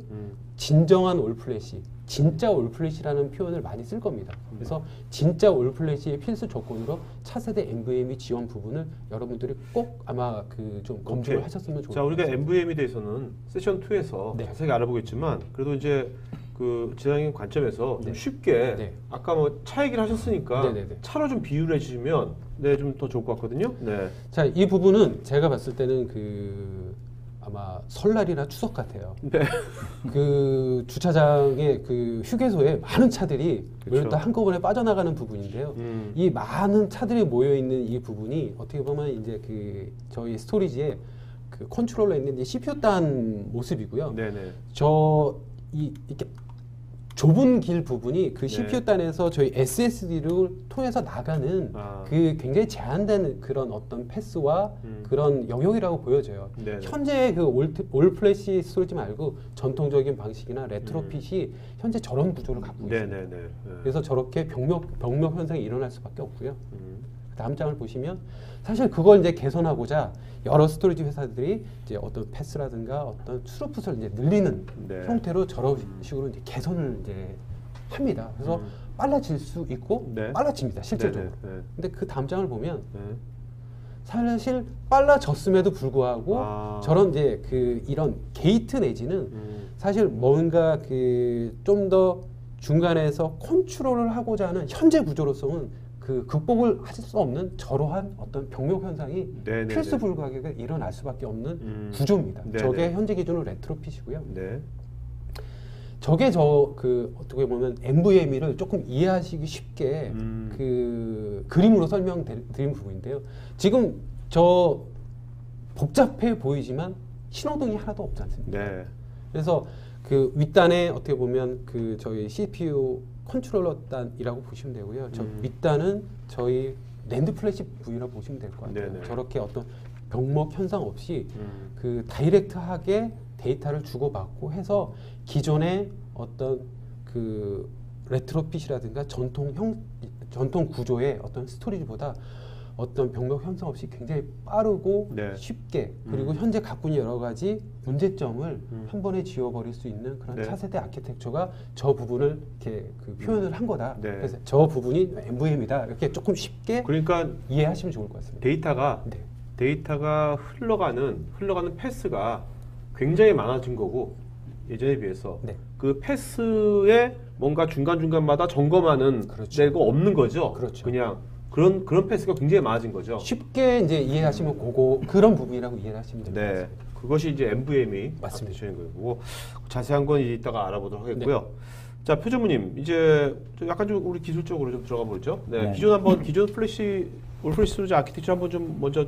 Speaker 2: 진정한 올플래시, 진짜 올플래시라는 표현을 많이 쓸 겁니다. 그래서 진짜 올플래시의 필수 조건으로 차세대 NVMe 지원 부분을 여러분들이 꼭 아마 그 좀 검증을
Speaker 1: 오케이.
Speaker 2: 하셨으면 좋을
Speaker 1: 자,
Speaker 2: 것
Speaker 1: 우리가
Speaker 2: 같습니다.
Speaker 1: NVM에 대해서는 세션 2에서
Speaker 2: 네.
Speaker 1: 자세히 알아보겠지만 그래도 이제 그 지상인 관점에서 좀
Speaker 2: 네.
Speaker 1: 쉽게
Speaker 2: 네.
Speaker 1: 아까 뭐 차 얘기를 하셨으니까
Speaker 2: 네네네.
Speaker 1: 차로 좀 비유를 해주시면 좀 더 좋을 것 같거든요. 네.
Speaker 2: 자, 이 부분은 제가 봤을 때는 그 아마 설날이나 추석 같아요.
Speaker 1: 네.
Speaker 2: 그 주차장의 그 휴게소에 많은 차들이
Speaker 1: 그렇죠.
Speaker 2: 다 한꺼번에 빠져나가는 부분인데요. 이 많은 차들이 모여 있는 이 부분이 어떻게 보면 이제 그 저희 스토리지에 그 컨트롤러에 있는 이제 CPU 단 모습이고요.
Speaker 1: 네네.
Speaker 2: 이렇게 좁은 길 부분이 그
Speaker 1: 네.
Speaker 2: CPU 단에서 저희 SSD를 통해서 나가는 그 굉장히 제한된 그런 어떤 패스와 그런 영역이라고 보여져요.
Speaker 1: 네네.
Speaker 2: 현재 그 올플래시 스토리지 말고 전통적인 방식이나 레트로핏이 현재 저런 구조를 갖고 있습니다.
Speaker 1: 네네네. 네.
Speaker 2: 그래서 저렇게 병력 현상이 일어날 수밖에 없고요. 다음 장을 보시면 사실 그걸 이제 개선하고자 여러 스토리지 회사들이 이제 어떤 패스라든가 어떤 스루풋을 이제 늘리는
Speaker 1: 네.
Speaker 2: 형태로 저런 식으로 이제 개선을 이제 합니다. 그래서 빨라질 수 있고
Speaker 1: 네.
Speaker 2: 빨라집니다, 실질적으로.
Speaker 1: 네네. 네.
Speaker 2: 근데 그 다음 장을 보면
Speaker 1: 네.
Speaker 2: 사실 빨라졌음에도 불구하고 저런 이제 그 이런 게이트 내지는 사실 뭔가 그 좀 더 중간에서 컨트롤을 하고자 하는 현재 구조로서는 그 극복을 하실 수 없는 저러한 어떤 병목 현상이
Speaker 1: 네네네.
Speaker 2: 필수 불가하게 일어날 수밖에 없는 구조입니다.
Speaker 1: 네네.
Speaker 2: 저게 현재 기준으로 레트로핏이고요.
Speaker 1: 네.
Speaker 2: 저게 그 어떻게 보면 MVME를 조금 이해하시기 쉽게 그 그림으로 설명드린 부분인데요. 지금 저 복잡해 보이지만 신호등이 하나도 없지 않습니까?
Speaker 1: 네.
Speaker 2: 그래서 그 윗단에 어떻게 보면 그 저희 CPU 컨트롤러 단이라고 보시면 되고요. 저 윗단은 저희 랜드 플래시 V라고 보시면 될 것 같아요.
Speaker 1: 네네.
Speaker 2: 저렇게 어떤 병목 현상 없이 그 다이렉트하게 데이터를 주고받고 해서 기존의 어떤 그 레트로핏이라든가 전통 구조의 어떤 스토리지보다 어떤 병목 현상 없이 굉장히 빠르고
Speaker 1: 네.
Speaker 2: 쉽게 그리고 현재 갖고 있는 여러 가지 문제점을 한 번에 지워버릴 수 있는 그런
Speaker 1: 네.
Speaker 2: 차세대 아키텍처가 저 부분을 이렇게 그 표현을 한 거다.
Speaker 1: 네.
Speaker 2: 그래서 저 부분이 MVM이다. 이렇게 조금 쉽게
Speaker 1: 그러니까
Speaker 2: 이해하시면 좋을 것 같습니다.
Speaker 1: 데이터가 흘러가는 패스가 굉장히 많아진 거고 예전에 비해서
Speaker 2: 네.
Speaker 1: 그 패스에 뭔가 중간중간마다 점검하는
Speaker 2: 그렇죠.
Speaker 1: 데가 없는 거죠.
Speaker 2: 그렇죠.
Speaker 1: 그냥 그런 패스가 굉장히 많아진 거죠.
Speaker 2: 쉽게 이제 이해하시면 그런 부분이라고 이해를 하시면 됩니다.
Speaker 1: 네. 그것이 이제 MVME
Speaker 2: 맞습니다.
Speaker 1: 아키텍처인 거고 자세한 건 이따가 알아보도록 하겠고요. 자, 표준무님 이제 약간 좀 우리 기술적으로 좀 들어가 보죠. 네.
Speaker 3: 네.
Speaker 1: 기존 플래시 올플래시 스토리지 아키텍처 한번 좀 먼저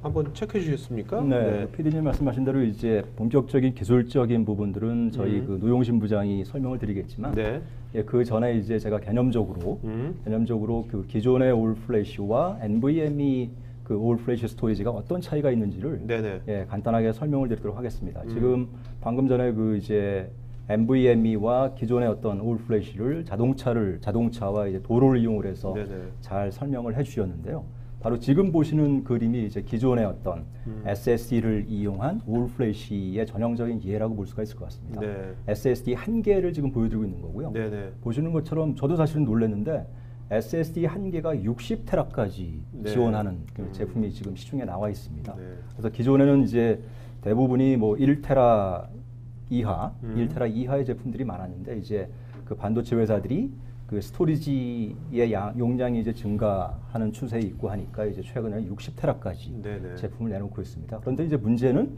Speaker 1: 한번 체크해 주셨습니까?
Speaker 3: 네, PD님 말씀하신 대로 이제 본격적인 기술적인 부분들은 저희 그 노용신 부장이 설명을 드리겠지만,
Speaker 1: 네.
Speaker 3: 예, 그 전에 이제 제가 개념적으로 그 기존의 올 플래시와 NVMe 그 올 플래시 스토리지가 어떤 차이가 있는지를
Speaker 1: 네네.
Speaker 3: 예, 간단하게 설명을 드리도록 하겠습니다. 지금 방금 전에 그 이제 NVMe와 기존의 어떤 올 플래시를 자동차와 이제 도로를 이용을 해서
Speaker 1: 네네.
Speaker 3: 잘 설명을 해주셨는데요. 바로 지금 보시는 그림이 이제 기존의 어떤 SSD를 이용한 올 플래시의 전형적인 예라고 볼 수가 있을 것 같습니다.
Speaker 1: 네.
Speaker 3: SSD 한 개를 지금 보여드리고 있는 거고요.
Speaker 1: 네네.
Speaker 3: 보시는 것처럼 저도 사실은 놀랐는데 SSD 한 개가 60테라까지
Speaker 1: 네.
Speaker 3: 지원하는 그 제품이 지금 시중에 나와 있습니다.
Speaker 1: 네.
Speaker 3: 그래서 기존에는 이제 대부분이 뭐 1테라 이하의 제품들이 많았는데 이제 그 반도체 회사들이 그 스토리지의 용량이 이제 증가하는 추세에 있고 하니까 이제 최근에 60테라까지
Speaker 1: 네네.
Speaker 3: 제품을 내놓고 있습니다. 그런데 이제 문제는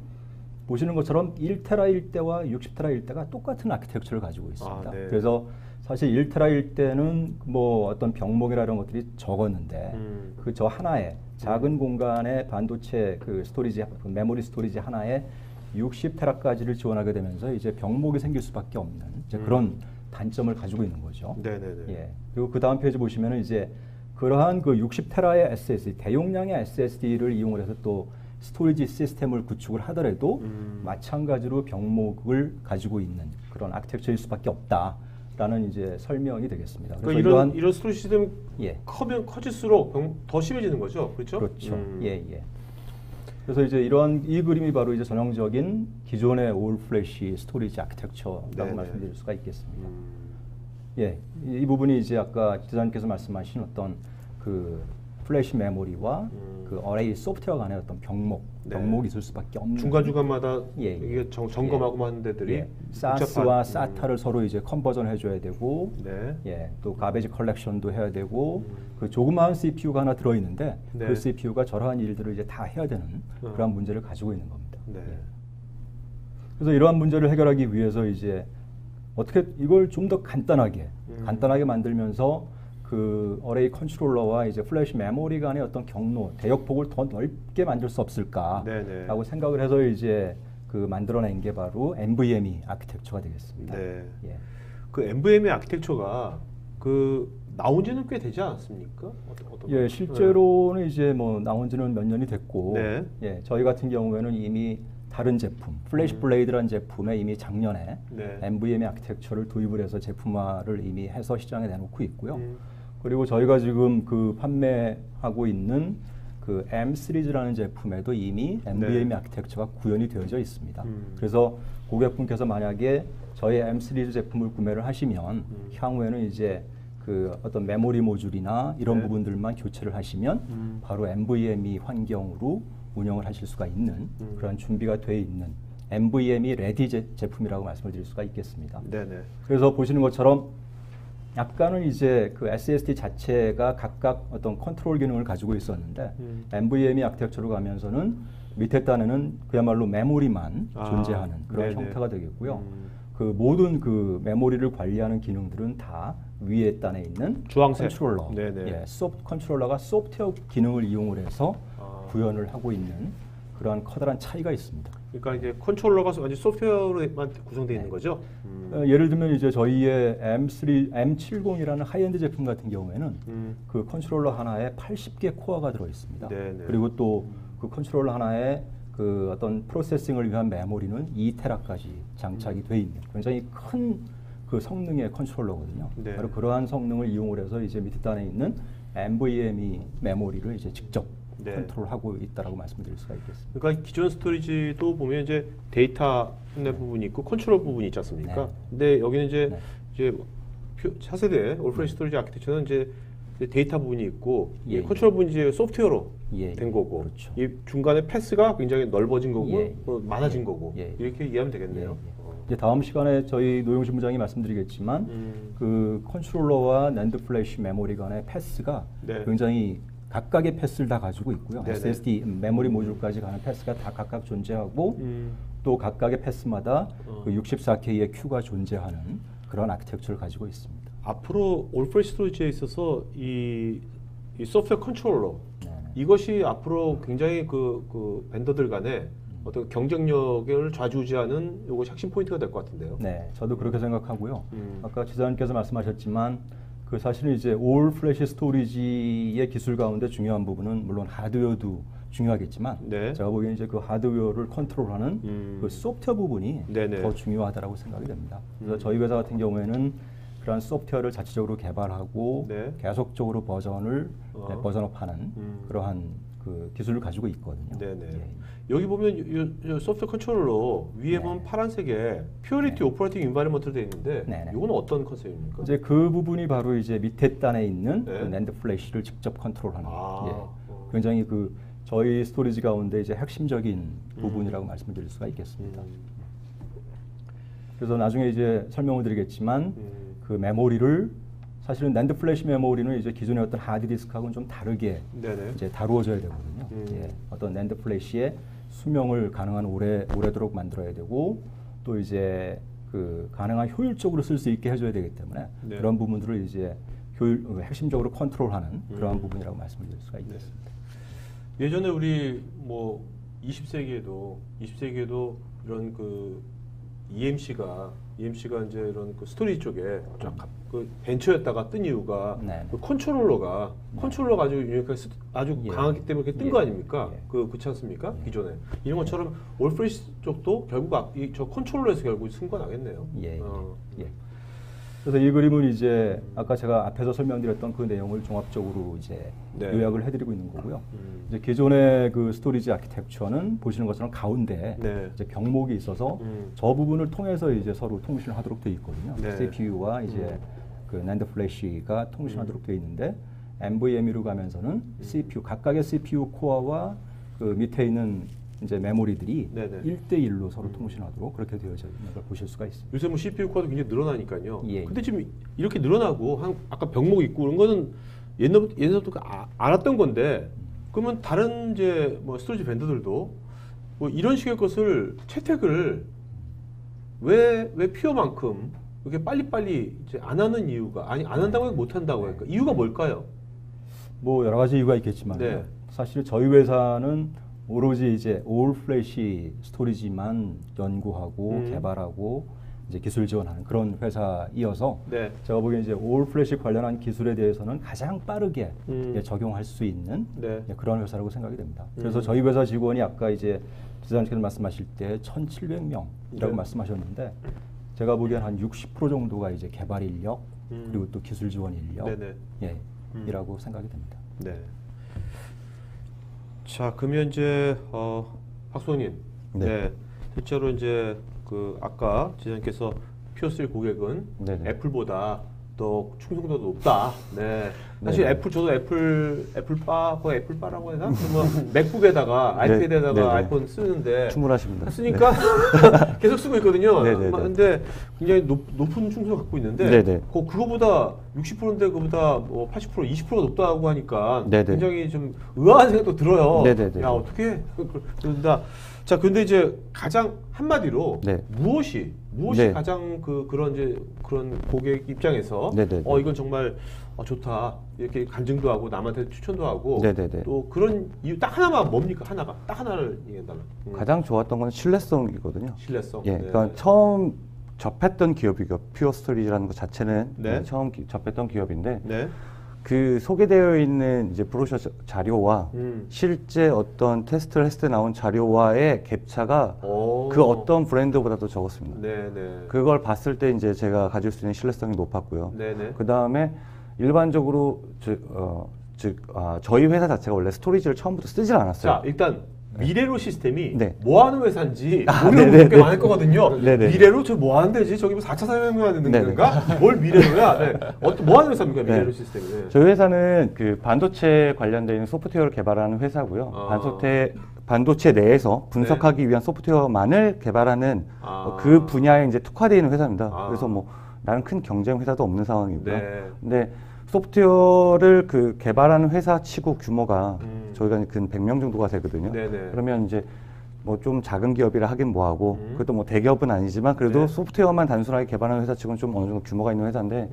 Speaker 3: 보시는 것처럼 1테라일 때와 60테라일 때가 똑같은 아키텍처를 가지고 있습니다.
Speaker 1: 아, 네.
Speaker 3: 그래서 사실 1테라일 때는 뭐 어떤 병목이나 이런 것들이 적었는데 그 저 하나에 작은 공간의 반도체 그 스토리지 그 메모리 스토리지 하나에 60테라까지를 지원하게 되면서 이제 병목이 생길 수밖에 없는 이제 그런 단점을 가지고 있는 거죠.
Speaker 1: 네네네.
Speaker 3: 예. 그리고 그 다음 페이지 보시면은 이제 그러한 그 60테라의 SSD 대용량의 SSD를 이용을 해서 또 스토리지 시스템을 구축을 하더라도 마찬가지로 병목을 가지고 있는 그런 아키텍처일 수밖에 없다라는 이제 설명이 되겠습니다.
Speaker 1: 그러니까 이런 스토리지 시스템이
Speaker 3: 예.
Speaker 1: 커질수록 더 심해지는 거죠, 그렇죠?
Speaker 3: 그렇죠. 예. 그래서 이제 이 그림이 바로 이제 전형적인 기존의 올 플래시 스토리지 아키텍처라고
Speaker 1: 네네.
Speaker 3: 말씀드릴 수가 있겠습니다. 예, 이 부분이 이제 아까 기자님께서 말씀하신 어떤 그 플래시 메모리와 그 어레이 소프트웨어 간의 어떤 병목이 있을 수밖에 없는
Speaker 1: 중간중간마다
Speaker 3: 예.
Speaker 1: 이게 점검하고 하는 데들이
Speaker 3: 예. 사스와 사타를 서로 이제 컨버전 해줘야 되고,
Speaker 1: 네.
Speaker 3: 예, 또 가베지 컬렉션도 해야 되고, 그 조그마한 CPU가 하나 들어 있는데
Speaker 1: 네.
Speaker 3: 그 CPU가 저러한 일들을 이제 다 해야 되는 그런 문제를 가지고 있는 겁니다.
Speaker 1: 네.
Speaker 3: 예. 그래서 이러한 문제를 해결하기 위해서 이제 어떻게 이걸 좀 더 간단하게 만들면서 그 어레이 컨트롤러와 이제 플래시 메모리 간의 어떤 경로, 대역폭을 더 넓게 만들 수 없을까라고 생각을 해서 이제 그 만들어낸 게 바로 NVMe 아키텍처가 되겠습니다.
Speaker 1: 네.
Speaker 3: 예.
Speaker 1: 그 NVMe 아키텍처가 그 나온 지는 꽤 되지 않았습니까?
Speaker 3: 예, 실제로는 이제 뭐 나온 지는 몇 년이 됐고,
Speaker 1: 네.
Speaker 3: 예, 저희 같은 경우에는 이미 다른 제품, 플래시 블레이드라는 제품에 이미 작년에
Speaker 1: 네.
Speaker 3: NVMe 아키텍처를 도입을 해서 제품화를 이미 해서 시장에 내놓고 있고요. 그리고 저희가 지금 그 판매하고 있는 그 M 시리즈라는 제품에도 이미 NVMe 아키텍처가 구현이 되어져 있습니다. 그래서 고객분께서 만약에 저희 M 시리즈 제품을 구매를 하시면 향후에는 이제 그 어떤 메모리 모듈이나 이런 부분들만 교체를 하시면 바로 NVMe 환경으로 운영을 하실 수가 있는 그런 준비가 돼 있는 NVMe 레디 제품이라고 말씀을 드릴 수가 있겠습니다.
Speaker 1: 네네.
Speaker 3: 그래서 보시는 것처럼 약간은 이제 그 SSD 자체가 각각 어떤 컨트롤 기능을 가지고 있었는데 NVMe 아키텍처로 가면서는 밑에 단에는 그야말로 메모리만 존재하는 그런
Speaker 1: 네네.
Speaker 3: 형태가 되겠고요. 그 모든 그 메모리를 관리하는 기능들은 다 위에 단에 있는
Speaker 1: 주황색.
Speaker 3: 컨트롤러,
Speaker 1: 네네.
Speaker 3: 예, 컨트롤러가 소프트웨어 기능을 이용을 해서 구현을 하고 있는 그러한 커다란 차이가 있습니다.
Speaker 1: 그러니까 이제 컨트롤러가 완전 소프트웨어로만 구성되어 있는 거죠.
Speaker 3: 예를 들면 이제 저희의 M70이라는 하이엔드 제품 같은 경우에는 그 컨트롤러 하나에 80개 코어가 들어 있습니다.
Speaker 1: 네네.
Speaker 3: 그리고 또 그 컨트롤러 하나에 그 어떤 프로세싱을 위한 메모리는 2테라까지 장착이 돼 있는 굉장히 큰 그 성능의 컨트롤러거든요.
Speaker 1: 네.
Speaker 3: 바로 그러한 성능을 이용을 해서 이제 밑에 단에 있는 NVMe 메모리를 이제 직접
Speaker 1: 네.
Speaker 3: 컨트롤하고 있다라고 말씀드릴 수가 있겠습니다.
Speaker 1: 그러니까 기존 스토리지도 보면 이제 데이터 내 부분이 있고 컨트롤 부분이 있지 않습니까?
Speaker 3: 네.
Speaker 1: 근데 여기는 이제
Speaker 3: 네.
Speaker 1: 이제 차세대 올프레시 스토리지 아키텍처는 이제 데이터 부분이 있고
Speaker 3: 예,
Speaker 1: 이 컨트롤 부분이 이제 소프트웨어로
Speaker 3: 예,
Speaker 1: 된 거고
Speaker 3: 그렇죠.
Speaker 1: 이 중간에 패스가 굉장히 넓어진 거고
Speaker 3: 예,
Speaker 1: 많아진
Speaker 3: 예,
Speaker 1: 거고
Speaker 3: 예.
Speaker 1: 이렇게 이해하면 되겠네요.
Speaker 3: 예. 이제 다음 시간에 저희 노영신 부장이 말씀드리겠지만 그 컨트롤러와 낸드 플래시 메모리 간의 패스가
Speaker 1: 네.
Speaker 3: 굉장히 각각의 패스를 다 가지고 있고요.
Speaker 1: 네네.
Speaker 3: SSD 메모리 모듈까지 가는 패스가 다 각각 존재하고 또 각각의 패스마다 그 64K의 큐가 존재하는 그런 아키텍처를 가지고 있습니다.
Speaker 1: 앞으로 올프레시 스토리지에 있어서 이 소프트웨어 컨트롤러
Speaker 3: 네.
Speaker 1: 이것이 앞으로 굉장히 그 벤더들 간에 어떤 경쟁력을 좌지우지하는 이것이 핵심 포인트가 될 것 같은데요.
Speaker 3: 네, 저도 그렇게 생각하고요. 아까 지사님께서 말씀하셨지만 그 사실은 이제 올 플래시 스토리지의 기술 가운데 중요한 부분은 물론 하드웨어도 중요하겠지만
Speaker 1: 네.
Speaker 3: 제가 보기에는 이제 그 하드웨어를 컨트롤하는 그 소프트웨어 부분이
Speaker 1: 네네.
Speaker 3: 더 중요하다라고 생각이 됩니다. 그래서 저희 회사 같은 경우에는 그런 소프트웨어를 자체적으로 개발하고
Speaker 1: 네.
Speaker 3: 계속적으로 버전업하는 그러한 그 기술을 가지고 있거든요.
Speaker 1: 네네.
Speaker 3: 예.
Speaker 1: 여기 보면 이 소프트웨어 컨트롤러 위에 보면 파란색에 퓨어리티 오퍼레이팅 인바이러먼트로 되어 있는데
Speaker 3: 네네.
Speaker 1: 이건 어떤 컨셉입니까?
Speaker 3: 이제 그 부분이 바로 이제 밑에 단에 있는
Speaker 1: 네.
Speaker 3: 그 낸드 플래시를 직접 컨트롤하는
Speaker 1: 아.
Speaker 3: 예. 굉장히 그 저희 스토리지 가운데 이제 핵심적인 부분이라고 말씀드릴 수가 있겠습니다. 그래서 나중에 이제 설명을 드리겠지만 그 메모리를 사실은 낸드 플래시 메모리는 이제 기존의 어떤 하드디스크하고는 좀 다르게
Speaker 1: 네네.
Speaker 3: 이제 다루어져야 되거든요. 예. 어떤 낸드 플래시의 수명을 가능한 오래도록 만들어야 되고 또 이제 그 가능한 효율적으로 쓸 수 있게 해줘야 되기 때문에
Speaker 1: 네.
Speaker 3: 그런 부분들을 이제 핵심적으로 컨트롤하는 그러한 부분이라고 말씀드릴 수가 있겠습니다.
Speaker 1: 예전에 우리 뭐 20세기에도 이런 그 EMC가 이제 이런 그 스토리지 쪽에 쫙 그 벤처였다가 뜬 이유가
Speaker 3: 네.
Speaker 1: 그 컨트롤러가 아주 유니크하게 아주
Speaker 3: 예.
Speaker 1: 강하기 때문에 그렇게 뜬
Speaker 3: 예.
Speaker 1: 거 아닙니까?
Speaker 3: 예.
Speaker 1: 그렇지 않습니까? 기존에 이런 것처럼 올프레시 쪽도 결국 저 컨트롤러에서 결국 승부나겠네요.
Speaker 3: 예. 예. 그래서 이 그림은 이제 아까 제가 앞에서 설명드렸던 그 내용을 종합적으로 이제
Speaker 1: 네.
Speaker 3: 요약을 해드리고 있는 거고요. 이제 기존의 그 스토리지 아키텍처는 보시는 것처럼 가운데
Speaker 1: 네.
Speaker 3: 이제 병목이 있어서 저 부분을 통해서 이제 서로 통신을 하도록 되어 있거든요.
Speaker 1: 네.
Speaker 3: CPU와 이제 그 낸드 플래시가 통신하도록 되어 있는데 NVMe로 가면서는 CPU 각각의 CPU 코어와 그 밑에 있는 이제 메모리들이
Speaker 1: 네네.
Speaker 3: 1대1로 서로 통신하도록 그렇게 되어져 있는 걸 보실 수가 있습니다.
Speaker 1: 요새 뭐 CPU 코어도 굉장히 늘어나니까요.
Speaker 3: 예.
Speaker 1: 근데 지금 이렇게 늘어나고 아까 병목 있고 그런 거는 옛날부터 알았던 건데 그러면 다른 이제 뭐 스토리지 벤더들도 뭐 이런 식의 것을 채택을 왜 퓨어만큼 이렇게 빨리빨리 이제 안 하는 이유가 안 한다고 해도 못 한다고 할까? 이유가 뭘까요?
Speaker 3: 뭐 여러 가지 이유가 있겠지만
Speaker 1: 네.
Speaker 3: 사실 저희 회사는 오로지 이제 올 플래시 스토리지만 연구하고 개발하고 이제 기술 지원하는 그런 회사이어서
Speaker 1: 네.
Speaker 3: 제가 보기엔 이제 올 플래시 관련한 기술에 대해서는 가장 빠르게 예, 적용할 수 있는
Speaker 1: 네.
Speaker 3: 예, 그런 회사라고 생각이 됩니다. 그래서 저희 회사 직원이 아까 이제 지사님께서 말씀하실 때 1,700명이라고
Speaker 1: 네.
Speaker 3: 말씀하셨는데 제가 보기엔 한 60% 정도가 이제 개발 인력 그리고 또 기술 지원 인력
Speaker 1: 네네.
Speaker 3: 예, 이라고 생각이 됩니다.
Speaker 1: 네. 자, 그러면 이제 박수호님,
Speaker 4: 네.
Speaker 1: 실제로 이제 그 아까 지사님께서 퓨어3 고객은
Speaker 4: 네네.
Speaker 1: 애플보다 더 충성도가 높다. 네. 사실
Speaker 4: 네.
Speaker 1: 저도 애플바, 거의 애플바라고 해야 되나? 뭐 맥북에다가 아이패드에다가
Speaker 4: 네, 네.
Speaker 1: 아이폰 쓰는데
Speaker 4: 충분하십니다.
Speaker 1: 쓰니까 계속 쓰고 있거든요.
Speaker 4: 네, 네, 네.
Speaker 1: 근데 굉장히 높은 충성을 갖고 있는데
Speaker 4: 네, 네.
Speaker 1: 그거보다 60%인데 그거보다 뭐 80%, 20%가 높다고 하니까
Speaker 4: 네, 네.
Speaker 1: 굉장히 좀 의아한 생각도 들어요.
Speaker 4: 네, 네, 네.
Speaker 1: 야, 어떻게 그런다. 자, 근데 이제 가장 한마디로
Speaker 4: 네.
Speaker 1: 무엇이
Speaker 4: 네.
Speaker 1: 가장 그런 고객 입장에서
Speaker 4: 네, 네, 네.
Speaker 1: 이건 정말 좋다 이렇게 간증도 하고 남한테 추천도 하고
Speaker 4: 네, 네, 네.
Speaker 1: 또 그런 이유 딱 하나만 뭡니까? 하나가 딱 하나를 얘기해달라.
Speaker 4: 가장 좋았던 건 신뢰성이거든요.
Speaker 1: 신뢰성.
Speaker 4: 예,
Speaker 1: 네.
Speaker 4: 그러니까 처음 접했던 기업이고 퓨어 스토리지라는 것 자체는
Speaker 1: 네.
Speaker 4: 처음 접했던 기업인데
Speaker 1: 네.
Speaker 4: 그 소개되어 있는 이제 브로셔 자료와 실제 어떤 테스트를 했을 때 나온 자료와의 갭차가
Speaker 1: 오.
Speaker 4: 그 어떤 브랜드보다도 적었습니다.
Speaker 1: 네네.
Speaker 4: 그걸 봤을 때 이제 제가 가질 수 있는 신뢰성이 높았고요.
Speaker 1: 네네.
Speaker 4: 그 다음에 일반적으로 저희 회사 자체가 원래 스토리지를 처음부터 쓰질 않았어요.
Speaker 1: 자, 일단 미래로 시스템이
Speaker 4: 네.
Speaker 1: 뭐 하는 회사인지
Speaker 4: 아,
Speaker 1: 모르는
Speaker 4: 네네.
Speaker 1: 분들 꽤 많을 거거든요.
Speaker 4: 네네.
Speaker 1: 미래로 저 뭐 하는 데지? 저기 뭐 4차 산업혁명 하는
Speaker 4: 네네.
Speaker 1: 데인가? 뭘 미래로야? 네. 뭐 하는 회사입니까? 미래로
Speaker 4: 네.
Speaker 1: 시스템이. 네.
Speaker 4: 저희 회사는 그 반도체 관련되어 있는 소프트웨어를 개발하는 회사고요. 반도체 내에서 분석하기 위한 소프트웨어만을 개발하는 그 분야에 이제 특화되어 있는 회사입니다. 그래서 뭐 나는 큰 경쟁 회사도 없는 상황이고요.
Speaker 1: 네.
Speaker 4: 근데 소프트웨어를 그 개발하는 회사 치고 규모가 저희가 근 100명 정도가 되거든요.
Speaker 1: 네네.
Speaker 4: 그러면 이제 뭐 좀 작은 기업이라 하긴 뭐하고 그것도 뭐 대기업은 아니지만 그래도
Speaker 1: 네.
Speaker 4: 소프트웨어만 단순하게 개발하는 회사 치고는 좀 어느 정도 규모가 있는 회사인데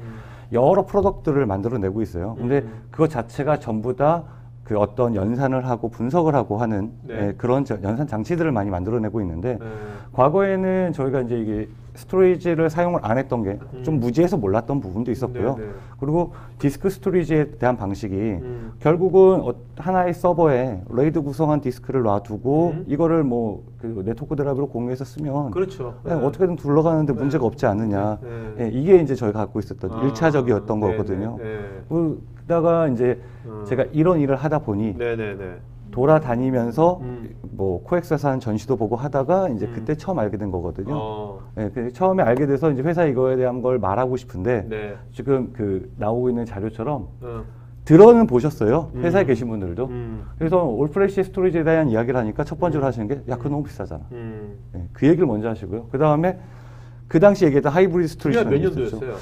Speaker 4: 여러 프로덕트를 만들어내고 있어요. 근데 그것 자체가 전부 다 그 어떤 연산을 하고 분석을 하고 하는
Speaker 1: 네.
Speaker 4: 그런 연산 장치들을 많이 만들어내고 있는데
Speaker 1: 네.
Speaker 4: 과거에는 저희가 이제 이게 스토리지를 사용을 안 했던 게 좀 무지해서 몰랐던 부분도 있었고요.
Speaker 1: 네, 네.
Speaker 4: 그리고 디스크 스토리지에 대한 방식이 결국은 하나의 서버에 레이드 구성한 디스크를 놔두고 이거를 뭐 그 네트워크 드라이브로 공유해서 쓰면
Speaker 1: 그렇죠.
Speaker 4: 그냥 어떻게든 둘러가는데 문제가 없지 않느냐.
Speaker 1: 네.
Speaker 4: 예, 이게 이제 저희가 갖고 있었던 일차적이었던
Speaker 1: 네,
Speaker 4: 거거든요.
Speaker 1: 네, 네.
Speaker 4: 그러다가 이제 제가 이런 일을 하다 보니
Speaker 1: 네네네.
Speaker 4: 돌아다니면서 뭐 코엑스에서 하는 전시도 보고 하다가 이제 그때 처음 알게 된 거거든요. 예, 처음에 알게 돼서 이제 회사 이거에 대한 걸 말하고 싶은데
Speaker 1: 네.
Speaker 4: 지금 그 나오고 있는 자료처럼 들어는 보셨어요. 회사에 계신 분들도. 그래서 올프레시 스토리지에 대한 이야기를 하니까 첫 번째로 하시는 게 야, 그거 너무 비싸잖아. 예, 그 얘기를 먼저 하시고요. 그 다음에 그 당시 얘기했던 하이브리드 스토리지.
Speaker 1: 몇 년도였어요?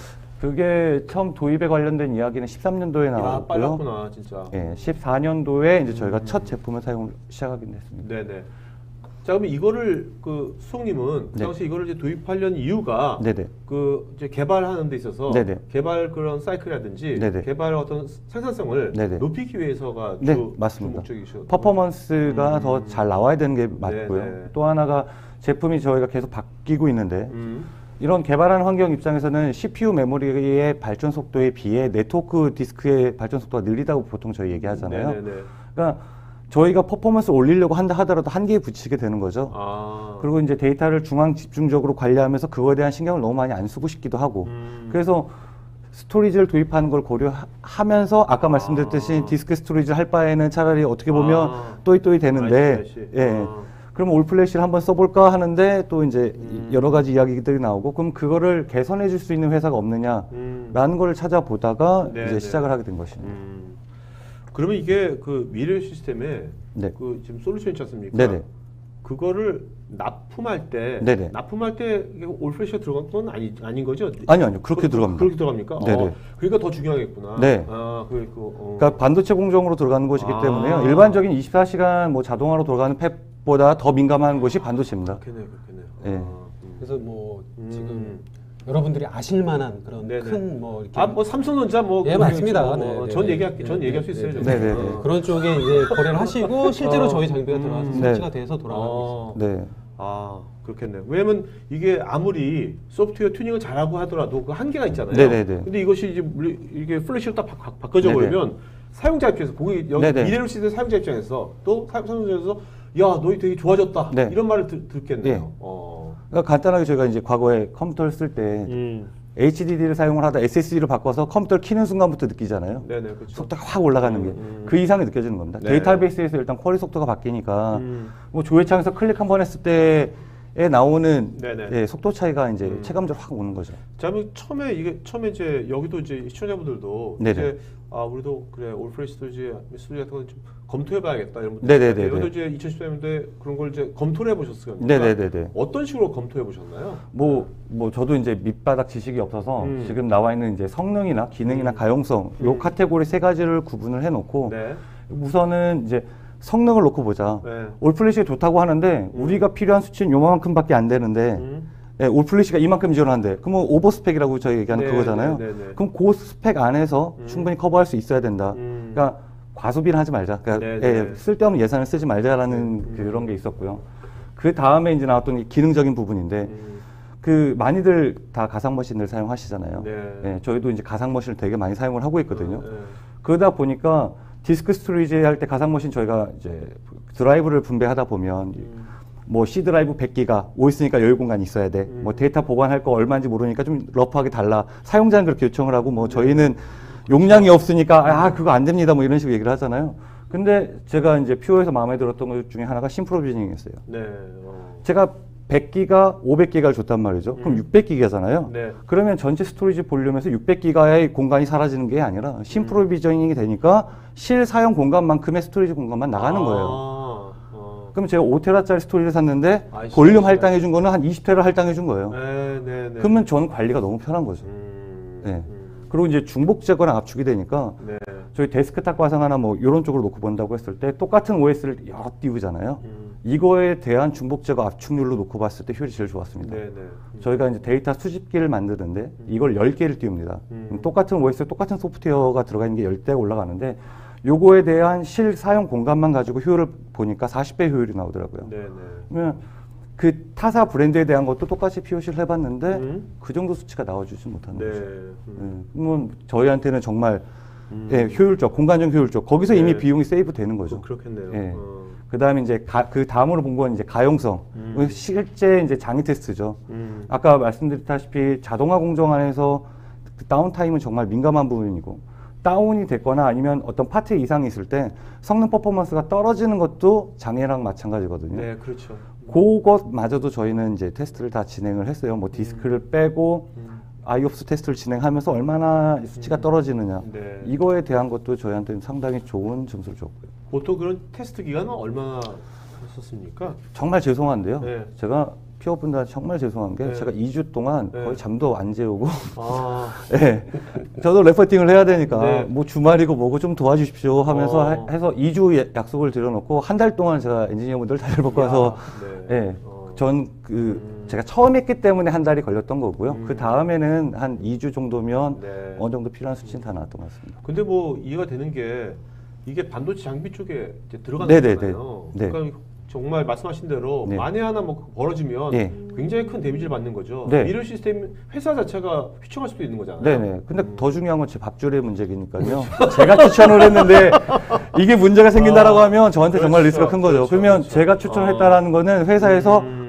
Speaker 4: 그게 처음 도입에 관련된 이야기는 13년도에
Speaker 1: 야,
Speaker 4: 나왔고요.
Speaker 1: 빨랐구나, 진짜.
Speaker 4: 예, 14년도에 이제 저희가 첫 제품을 사용을 시작하긴 했습니다.
Speaker 1: 네네. 자, 그러면 이거를 그 수석님은 그
Speaker 4: 네.
Speaker 1: 당시 이거를 이제 도입하려는 이유가
Speaker 4: 네네.
Speaker 1: 그 이제 개발하는 데 있어서
Speaker 4: 네네.
Speaker 1: 개발 그런 사이클이라든지
Speaker 4: 네네.
Speaker 1: 개발 어떤 생산성을
Speaker 4: 네네.
Speaker 1: 높이기 위해서가
Speaker 4: 네,
Speaker 1: 주
Speaker 4: 맞습니다.
Speaker 1: 목적이시죠.
Speaker 4: 퍼포먼스가 더 잘 나와야 되는 게 맞고요.
Speaker 1: 네네.
Speaker 4: 또 하나가 제품이 저희가 계속 바뀌고 있는데 이런 개발하는 환경 입장에서는 CPU 메모리의 발전 속도에 비해 네트워크 디스크의 발전 속도가 느리다고 보통 저희 얘기하잖아요.
Speaker 1: 네네네.
Speaker 4: 그러니까 저희가 퍼포먼스를 올리려고 한다 하더라도 한계에 부딪히게 되는 거죠. 그리고 이제 데이터를 중앙 집중적으로 관리하면서 그거에 대한 신경을 너무 많이 안 쓰고 싶기도 하고 그래서 스토리지를 도입하는 걸 고려하면서 아까 말씀드렸듯이 디스크 스토리지를 할 바에는 차라리 어떻게 보면 또이또이 되는데
Speaker 1: 알지.
Speaker 4: 예. 그럼 올플래시를 한번 써볼까 하는데 또 이제 여러 가지 이야기들이 나오고 그럼 그거를 개선해 줄 수 있는 회사가 없느냐라는 걸 찾아보다가
Speaker 1: 네,
Speaker 4: 이제
Speaker 1: 네.
Speaker 4: 시작을 하게 된 것입니다.
Speaker 1: 그러면 이게 그 미래 시스템에
Speaker 4: 네.
Speaker 1: 그 지금 솔루션 있지 않습니까?
Speaker 4: 네네.
Speaker 1: 그거를 납품할 때
Speaker 4: 네네.
Speaker 1: 납품할 때 올프레시가 들어간 건 아닌 거죠?
Speaker 4: 아니요. 그렇게 들어갑니다.
Speaker 1: 그렇게 들어갑니까?
Speaker 4: 네네.
Speaker 1: 그러니까 더 중요하겠구나.
Speaker 4: 네.
Speaker 1: 그러니까
Speaker 4: 그러니까 반도체 공정으로 들어가는 것이기
Speaker 1: 아.
Speaker 4: 때문에요. 일반적인 24시간 뭐 자동화로 돌아가는 팹보다 더 민감한 것이 반도체입니다.
Speaker 1: 그렇겠네요, 그렇겠네요.
Speaker 4: 예.
Speaker 2: 그래서 뭐 지금 여러분들이 아실 만한 그런
Speaker 1: 네네.
Speaker 2: 큰 뭐 이렇게
Speaker 1: 뭐 삼성전자 뭐
Speaker 2: 예, 맞습니다. 네,
Speaker 1: 전
Speaker 2: 네,
Speaker 1: 얘기할
Speaker 2: 네,
Speaker 1: 전
Speaker 2: 네,
Speaker 1: 얘기할 수
Speaker 2: 네,
Speaker 1: 있어요.
Speaker 2: 네,
Speaker 1: 저는.
Speaker 4: 네, 네, 네.
Speaker 2: 그런 쪽에 이제 거래를 하시고 실제로 저희 장비가 들어와서
Speaker 4: 네.
Speaker 2: 설치가 돼서 돌아가고 있습니다.
Speaker 4: 네.
Speaker 1: 그렇겠네요. 왜냐면 이게 아무리 소프트웨어 튜닝을 잘하고 하더라도 그 한계가 있잖아요.
Speaker 4: 네네네.
Speaker 1: 근데 이것이 이제 이게 플래시로 딱 바꿔져
Speaker 4: 네네.
Speaker 1: 버리면 사용자 입장에서 고객 여기
Speaker 4: 네네.
Speaker 1: 미래로 시대 사용자 입장에서 또 사용자 입장에서 야, 너희 되게 좋아졌다.
Speaker 4: 네.
Speaker 1: 이런 말을 듣겠네요.
Speaker 4: 네. 그러니까 간단하게 저희가 이제 과거에 컴퓨터를 쓸 때 HDD를 사용을 하다 SSD를 바꿔서 컴퓨터를 키는 순간부터 느끼잖아요.
Speaker 1: 네네, 그렇죠.
Speaker 4: 속도가 확 올라가는 게 그 이상이 느껴지는 겁니다.
Speaker 1: 네.
Speaker 4: 데이터베이스에서 일단 쿼리 속도가 바뀌니까 뭐 조회창에서 클릭 한 번 했을 때 나오는
Speaker 1: 네네.
Speaker 4: 예, 속도 차이가 이제 체감적으로 확 오는 거죠.
Speaker 1: 자, 처음에 이제 여기도 이제 시청자분들도
Speaker 4: 네네.
Speaker 1: 이제 우리도 그래 올프레시 스토리지 같은 거 좀 검토해봐야겠다 이런 분들
Speaker 4: 네네네네.
Speaker 1: 여기도 이제 2014년도에 그런 걸 이제 검토를 해보셨을 겁니다.
Speaker 4: 네네네네.
Speaker 1: 어떤 식으로 검토해보셨나요?
Speaker 4: 뭐 저도 이제 밑바닥 지식이 없어서 지금 나와 있는 이제 성능이나 기능이나 가용성 요 카테고리 세 가지를 구분을 해놓고
Speaker 1: 네.
Speaker 4: 우선은 이제 성능을 놓고 보자.
Speaker 1: 네.
Speaker 4: 올플래시가 좋다고 하는데 우리가 필요한 수치는 요만큼밖에 안 되는데 예, 올플래시가 이만큼 지원하는데 그러면 오버스펙이라고 저희 얘기하는
Speaker 1: 네,
Speaker 4: 그거잖아요.
Speaker 1: 네, 네, 네.
Speaker 4: 그럼 그 스펙 안에서 충분히 커버할 수 있어야 된다. 그러니까 과소비를 하지 말자. 그러니까
Speaker 1: 네,
Speaker 4: 예,
Speaker 1: 네.
Speaker 4: 쓸데없는 예산을 쓰지 말자라는 그런 게 있었고요. 그 다음에 이제 나왔던 이 기능적인 부분인데 그 많이들 다 가상 머신을 사용하시잖아요.
Speaker 1: 네.
Speaker 4: 예, 저희도 이제 가상 머신을 되게 많이 사용을 하고 있거든요.
Speaker 1: 네.
Speaker 4: 그러다 보니까 디스크 스토리지 할 때 가상 머신 저희가 이제 드라이브를 분배하다 보면 뭐 C 드라이브 100기가 OS니까 여유 공간이 있어야 돼. 뭐 데이터 보관할 거 얼마인지 모르니까 좀 러프하게 달라. 사용자는 그렇게 요청을 하고 뭐 저희는 용량이 없으니까 그거 안 됩니다. 뭐 이런 식으로 얘기를 하잖아요. 근데 제가 이제 퓨어에서 마음에 들었던 것 중에 하나가 심프로비저닝이었어요.
Speaker 1: 네.
Speaker 4: 제가 100기가, 500기가를 줬단 말이죠. 그럼 600기가잖아요.
Speaker 1: 네.
Speaker 4: 그러면 전체 스토리지 볼륨에서 600기가의 공간이 사라지는 게 아니라 심프로비저닝이 되니까 실사용 공간만큼의 스토리지 공간만 나가는 거예요. 그럼 제가 5테라짜리 스토리를 샀는데 볼륨 할당해 준 거는 한 20테라 할당해 준 거예요.
Speaker 1: 네.
Speaker 4: 그러면 저는 관리가 너무 편한 거죠. 네. 그리고 이제 중복 제거랑 압축이 되니까
Speaker 1: 네.
Speaker 4: 저희 데스크탑 가상 하나 뭐 이런 쪽으로 놓고 본다고 했을 때 똑같은 OS를 여러 띄우잖아요. 이거에 대한 중복 제거 압축률로 놓고 봤을 때 효율이 제일 좋았습니다.
Speaker 1: 네.
Speaker 4: 저희가 이제 데이터 수집기를 만드는데 이걸 10개를 띄웁니다. 똑같은 OS, 똑같은 소프트웨어가 들어가 있는 게 10대가 올라가는데 요거에 대한 실사용 공간만 가지고 효율을 보니까 40배 효율이 나오더라고요.
Speaker 1: 네.
Speaker 4: 그러면 그 타사 브랜드에 대한 것도 똑같이 POC를 해봤는데 그 정도 수치가 나와주지 못하는
Speaker 1: 네.
Speaker 4: 거죠. 그러면 저희한테는 정말 예, 효율적, 공간적 효율적. 거기서 이미 비용이 세이브 되는 거죠.
Speaker 1: 그렇겠네요.
Speaker 4: 예. 그 다음에 이제 그 다음으로 본 건 이제 가용성. 실제 이제 장애 테스트죠. 아까 말씀드렸다시피 자동화 공정 안에서 그 다운타임은 정말 민감한 부분이고 다운이 됐거나 아니면 어떤 파트 이상이 있을 때 성능 퍼포먼스가 떨어지는 것도 장애랑 마찬가지거든요.
Speaker 1: 네, 그렇죠.
Speaker 4: 그것마저도 저희는 이제 테스트를 다 진행을 했어요. 뭐 디스크를 빼고 IOPS 테스트를 진행하면서 얼마나 수치가 떨어지느냐.
Speaker 1: 네.
Speaker 4: 이거에 대한 것도 저희한테는 상당히 좋은 점수를 줬고요.
Speaker 1: 보통 그런 테스트 기간은 얼마나 썼습니까?
Speaker 4: 정말 죄송한데요.
Speaker 1: 네.
Speaker 4: 제가 피어분들한테 정말 죄송한 게
Speaker 1: 네.
Speaker 4: 제가 2주 동안
Speaker 1: 네.
Speaker 4: 거의 잠도 안 재우고
Speaker 1: 아,
Speaker 4: 네. 저도 레포팅을 해야 되니까
Speaker 1: 네.
Speaker 4: 뭐 주말이고 뭐고 좀 도와주십시오 하면서 해서 2주 약속을 드려놓고 한 달 동안 제가 엔지니어분들 다리를 벗고 와서 네. 전 제가 처음 했기 때문에 한 달이 걸렸던 거고요. 그 다음에는 한 2주 정도면
Speaker 1: 네.
Speaker 4: 어느 정도 필요한 수치는 다 나왔던 것 같습니다.
Speaker 1: 근데 뭐 이해가 되는 게 이게 반도체 장비 쪽에 이제 들어가는
Speaker 4: 네네네.
Speaker 1: 거잖아요.
Speaker 4: 네.
Speaker 1: 그러니까 정말 말씀하신 대로
Speaker 4: 네.
Speaker 1: 만에 하나 뭐 벌어지면
Speaker 4: 네.
Speaker 1: 굉장히 큰 데미지를 받는 거죠.
Speaker 4: 네.
Speaker 1: 이런 시스템 회사 자체가 휘청할 수도 있는 거잖아요.
Speaker 4: 네네. 근데 더 중요한 건 제 밥줄의 문제이니까요. 제가 추천을 했는데 이게 문제가 생긴다라고 하면 저한테 정말
Speaker 1: 그렇죠.
Speaker 4: 리스크가 큰 거죠.
Speaker 1: 그렇죠.
Speaker 4: 그러면
Speaker 1: 그렇죠.
Speaker 4: 제가 추천을 했다라는 거는 회사에서
Speaker 1: 음.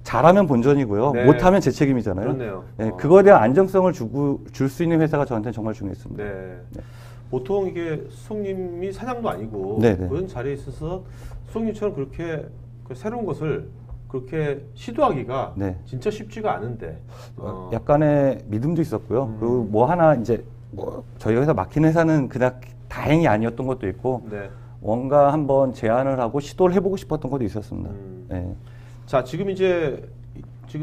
Speaker 4: 잘하면 본전이고요.
Speaker 1: 네.
Speaker 4: 못하면 제 책임이잖아요.
Speaker 1: 그렇네요.
Speaker 4: 네, 그거에 대한 안정성을 줄 수 있는 회사가 저한테는 정말 중요했습니다.
Speaker 1: 네. 보통 이게 수석님이 사장도 아니고
Speaker 4: 네네.
Speaker 1: 그런 자리에 있어서 수석님처럼 그렇게 그 새로운 것을 그렇게 시도하기가
Speaker 4: 네.
Speaker 1: 진짜 쉽지가 않은데
Speaker 4: 약간의 믿음도 있었고요. 그리고 뭐 하나 이제 뭐 저희 회사 막히는 회사는 그닥 다행이 아니었던 것도 있고
Speaker 1: 네.
Speaker 4: 뭔가 한번 제안을 하고 시도를 해보고 싶었던 것도 있었습니다. 네.
Speaker 1: 자, 지금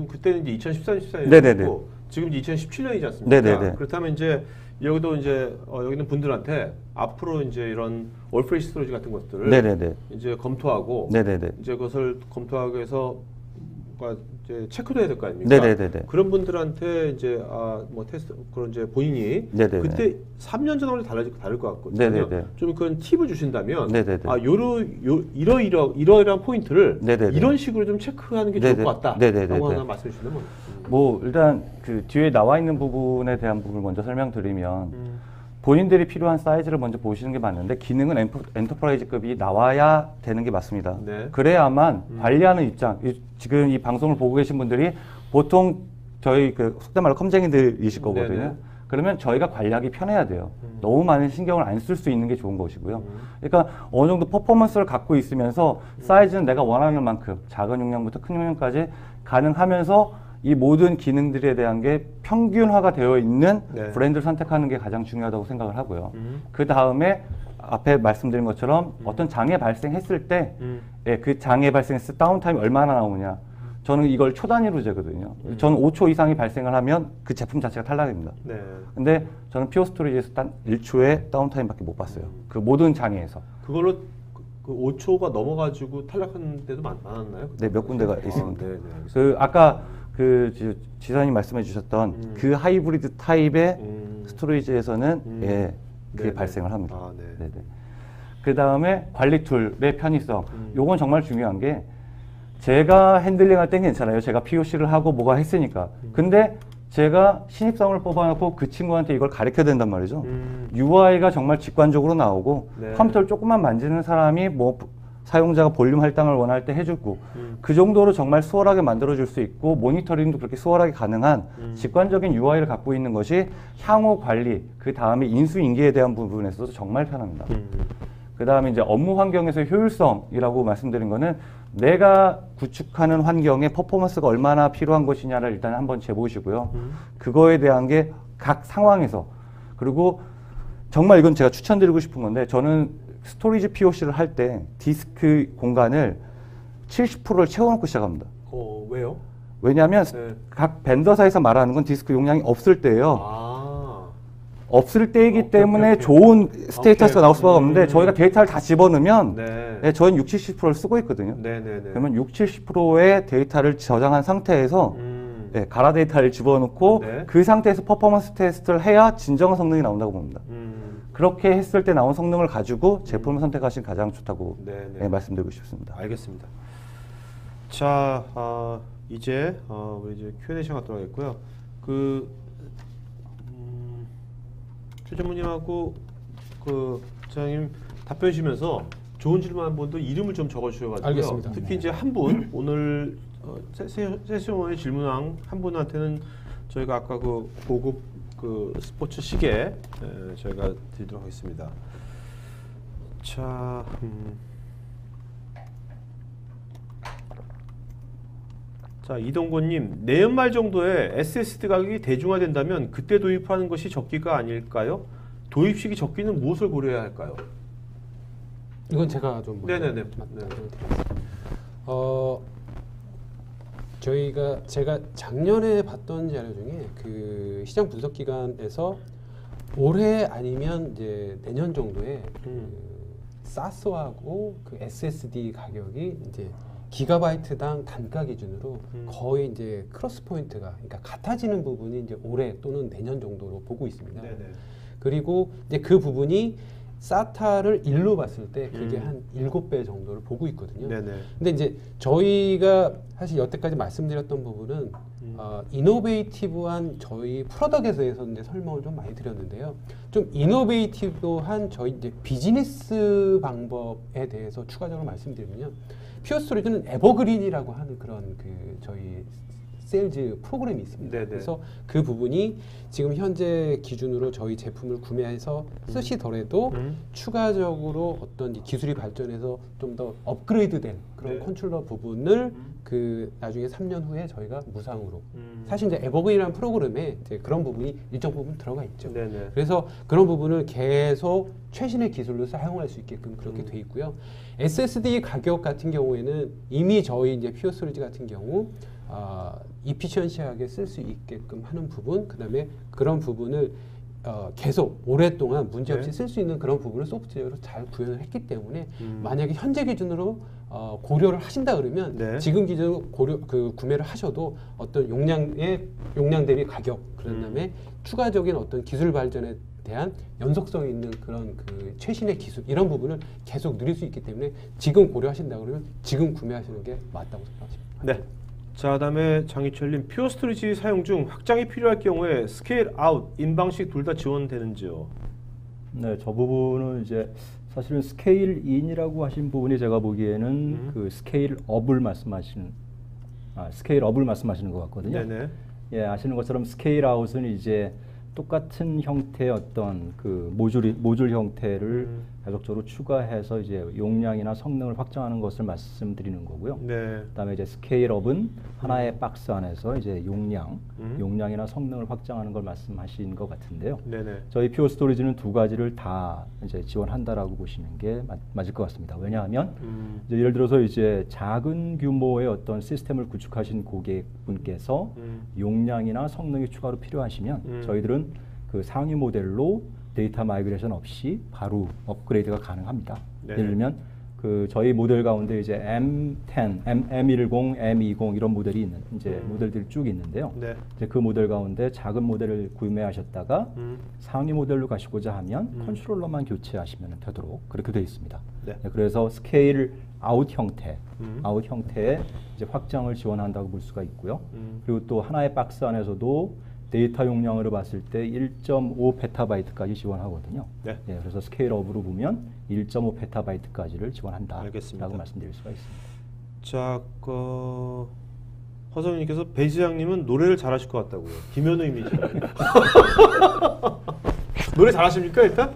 Speaker 1: 그때는 이제 2014년,
Speaker 4: 네네네.
Speaker 1: 14년이고 지금 이제 2017년이지 않습니까?
Speaker 4: 네네네.
Speaker 1: 그렇다면 이제 여기도 이제 여기 있는 분들한테 앞으로 이제 이런 올프레시 스토리지 같은 것들을
Speaker 4: 네네네.
Speaker 1: 이제 검토하고
Speaker 4: 네네네.
Speaker 1: 이제 그것을 검토하기 위해서 뭔가 이제 체크도 해야 될 거 아닙니까?
Speaker 4: 네네네네.
Speaker 1: 그런 분들한테 이제 뭐 테스트 그런 이제 본인이
Speaker 4: 네네네.
Speaker 1: 그때 3년 전하고 다를 것 같거든요.
Speaker 4: 네네네.
Speaker 1: 좀 그런 팁을 주신다면
Speaker 4: 네네네.
Speaker 1: 이러이러한 포인트를
Speaker 4: 네네네.
Speaker 1: 이런 식으로 좀 체크하는 게 좋을
Speaker 4: 네네.
Speaker 1: 것 같다.
Speaker 4: 네네네네.
Speaker 1: 라고 하나 말씀해 주시면
Speaker 4: 뭐 일단 그 뒤에 나와 있는 부분에 대한 부분을 먼저 설명드리면 본인들이 필요한 사이즈를 먼저 보시는 게 맞는데 기능은 엔터프라이즈급이 나와야 되는 게 맞습니다.
Speaker 1: 네.
Speaker 4: 그래야만 관리하는 입장, 지금 이 방송을 보고 계신 분들이 보통 저희 그 속된 말로 컴쟁이들이실 거거든요.
Speaker 1: 네네.
Speaker 4: 그러면 저희가 관리하기 편해야 돼요. 너무 많은 신경을 안 쓸 수 있는 게 좋은 것이고요. 그러니까 어느 정도 퍼포먼스를 갖고 있으면서 사이즈는 내가 원하는 만큼 작은 용량부터 큰 용량까지 가능하면서 이 모든 기능들에 대한 게 평균화가 되어 있는
Speaker 1: 네.
Speaker 4: 브랜드를 선택하는 게 가장 중요하다고 생각을 하고요. 그 다음에 앞에 말씀드린 것처럼 어떤 장애 발생했을 때 예, 그 장애 발생했을 때 다운타임이 얼마나 나오느냐. 저는 이걸 초 단위로 재거든요. 저는 5초 이상이 발생을 하면 그 제품 자체가 탈락입니다.
Speaker 1: 네.
Speaker 4: 근데 저는 피어 스토리지에서 단 1초의 다운타임밖에 못 봤어요. 그 모든 장애에서.
Speaker 1: 그걸로 그 5초가 넘어가지고 탈락하는 데도 많았나요?
Speaker 4: 네, 몇 군데가 있습니다.
Speaker 1: 네, 네.
Speaker 4: 그 아까 그 지사님 말씀해 주셨던 그 하이브리드 타입의 스토리지에서는 예, 그게
Speaker 1: 네네.
Speaker 4: 발생을 합니다.
Speaker 1: 아, 네.
Speaker 4: 네네. 그 다음에 관리 툴의 편의성. 요건 정말 중요한 게 제가 핸들링할 땐 괜찮아요. 제가 POC를 하고 뭐가 했으니까. 근데 제가 신입사원을 뽑아놓고 그 친구한테 이걸 가르쳐야 된단 말이죠. UI가 정말 직관적으로 나오고
Speaker 1: 네.
Speaker 4: 컴퓨터를 조금만 만지는 사람이 뭐 사용자가 볼륨 할당을 원할 때 해주고 그 정도로 정말 수월하게 만들어줄 수 있고 모니터링도 그렇게 수월하게 가능한 직관적인 UI를 갖고 있는 것이 향후 관리, 그 다음에 인수인계에 대한 부분에서도 정말 편합니다. 그 다음에 이제 업무 환경에서의 효율성이라고 말씀드린 거는 내가 구축하는 환경에 퍼포먼스가 얼마나 필요한 것이냐를 일단 한번 재보시고요. 그거에 대한 게 각 상황에서 그리고 정말 이건 제가 추천드리고 싶은 건데 저는 스토리지 POC를 할 때 디스크 공간을 70%를 채워놓고 시작합니다.
Speaker 1: 왜요?
Speaker 4: 왜냐하면
Speaker 1: 네.
Speaker 4: 각 벤더사에서 말하는 건 디스크 용량이 없을 때예요.
Speaker 1: 아.
Speaker 4: 없을 때이기
Speaker 1: 오케이,
Speaker 4: 때문에
Speaker 1: 오케이.
Speaker 4: 좋은 스테이터스가
Speaker 1: 오케이.
Speaker 4: 나올 수밖에 없는데 저희가 데이터를 다 집어넣으면
Speaker 1: 네.
Speaker 4: 네, 저희는 60, 70%를 쓰고 있거든요.
Speaker 1: 네, 네, 네.
Speaker 4: 그러면 60, 70%의 데이터를 저장한 상태에서 네, 가라 데이터를 집어넣고
Speaker 1: 네.
Speaker 4: 그 상태에서 퍼포먼스 테스트를 해야 진정한 성능이 나온다고 봅니다. 그렇게 했을 때 나온 성능을 가지고 제품을 선택하시는 가장 좋다고
Speaker 1: 네, 네.
Speaker 4: 네, 말씀드리고 싶습니다.
Speaker 1: 알겠습니다. 자, 이제 우리 이제 Q&A 시간 갖도록 하겠고요. 최 전무님하고 그 부장님 답변 주시면서 좋은 질문 한 분도 이름을 좀 적어주셔가지고요.
Speaker 2: 알겠습니다.
Speaker 1: 특히 이제 한 분 오늘 세션의 질문왕 한 분한테는 저희가 아까 그 고급 그 스포츠 시계 저희가 드리도록 하겠습니다. 자, 자 이동권님 내년 말 정도에 SSD 가격이 대중화된다면 그때 도입하는 것이 적기가 아닐까요? 도입 시기 적기는 무엇을 고려해야 할까요?
Speaker 2: 이건 제가 좀
Speaker 1: 네네네.
Speaker 2: 제가 작년에 봤던 자료 중에 그 시장 분석 기관에서 올해 아니면 이제 내년 정도에 그 사스하고 그 SSD 가격이 이제 기가바이트당 단가 기준으로 거의 이제 크로스 포인트가 그러니까 같아지는 부분이 이제 올해 또는 내년 정도로 보고 있습니다.
Speaker 1: 네네.
Speaker 2: 그리고 이제 그 부분이 사타를 일로 봤을 때 그게 한 7배 정도를 보고 있거든요.
Speaker 1: 네네.
Speaker 2: 근데 이제 저희가 사실 여태까지 말씀드렸던 부분은 이노베이티브한 저희 프로덕트에서 이제 설명을 좀 많이 드렸는데요. 좀 이노베이티브한 저희 이제 비즈니스 방법에 대해서 추가적으로 말씀드리면요. 퓨어 스토리지는 에버그린이라고 하는 그런 그 저희 세일즈 프로그램이 있습니다.
Speaker 1: 네네.
Speaker 2: 그래서 그 부분이 지금 현재 기준으로 저희 제품을 구매해서 쓰시더라도 추가적으로 어떤 기술이 발전해서 좀 더 업그레이드된 그런
Speaker 1: 네.
Speaker 2: 컨트롤러 부분을 그 나중에 3년 후에 저희가 무상으로 사실 이제 에버그린이라는 프로그램에 이제 그런 부분이 일정 부분 들어가 있죠.
Speaker 1: 네네.
Speaker 2: 그래서 그런 부분을 계속 최신의 기술로 사용할 수 있게끔 그렇게 돼 있고요. SSD 가격 같은 경우에는 이미 저희 이제 퓨어 스토리지 같은 경우 이피션시하게 쓸 수 있게끔 하는 부분, 그다음에 그런 부분을 계속 오랫동안 문제없이
Speaker 1: 네.
Speaker 2: 쓸 수 있는 그런 부분을 소프트웨어로 잘 구현을 했기 때문에 만약에 현재 기준으로 고려를 하신다 그러면
Speaker 1: 네.
Speaker 2: 지금 기준으로 구매를 하셔도 어떤 용량 대비 가격 그런 다음에 추가적인 어떤 기술 발전에 대한 연속성 있는 그런 그 최신의 기술 이런 부분을 계속 누릴 수 있기 때문에 지금 고려하신다 그러면 지금 구매하시는 게 맞다고 생각하십니다.
Speaker 1: 네. 자, 다음에 장희철님 퓨어 스토리지 사용 중 확장이 필요할 경우에 스케일 아웃, 인방식 둘 다 지원되는지요?
Speaker 3: 네, 저 부분은 이제 사실은 스케일 인이라고 하신 부분이 제가 보기에는 그 스케일 업을 말씀하시는 스케일 업을 말씀하시는 것 같거든요.
Speaker 1: 네네.
Speaker 3: 예, 아시는 것처럼 스케일 아웃은 이제 똑같은 형태의 어떤 그 모듈 형태를 계속적으로 추가해서 이제 용량이나 성능을 확장하는 것을 말씀드리는 거고요.
Speaker 1: 네.
Speaker 3: 그다음에 이제 스케일업은 하나의 박스 안에서 이제 용량이나 성능을 확장하는 걸 말씀하신 것 같은데요.
Speaker 1: 네네.
Speaker 3: 저희 퓨어 스토리지는 두 가지를 다 이제 지원한다라고 보시는 게 맞을 것 같습니다. 왜냐하면 이제 예를 들어서 이제 작은 규모의 어떤 시스템을 구축하신 고객분께서 용량이나 성능이 추가로 필요하시면 저희들은 그 상위 모델로 데이터 마이그레이션 없이 바로 업그레이드가 가능합니다.
Speaker 1: 네.
Speaker 3: 예를 들면 그 저희 모델 가운데 이제 M10, M10, M20 이런 모델이 있는 이제 모델들이 쭉 있는데요.
Speaker 1: 네.
Speaker 3: 이제 그 모델 가운데 작은 모델을 구매하셨다가 상위 모델로 가시고자 하면 컨트롤러만 교체하시면 되도록 그렇게 되어 있습니다.
Speaker 1: 네.
Speaker 3: 네, 그래서 스케일 아웃 형태의 이제 확장을 지원한다고 볼 수가 있고요. 그리고 또 하나의 박스 안에서도 데이터 용량으로 봤을 때 1.5 페타바이트까지 지원하거든요.
Speaker 1: 네.
Speaker 3: 예, 그래서 스케일업으로 보면 1.5 페타바이트까지를 지원한다라고
Speaker 1: 알겠습니다.
Speaker 3: 말씀드릴 수가 있습니다.
Speaker 1: 자, 허성님께서 배지장님은 노래를 잘하실 것 같다고요. 김현우님이시라고. 노래 잘하십니까 일단?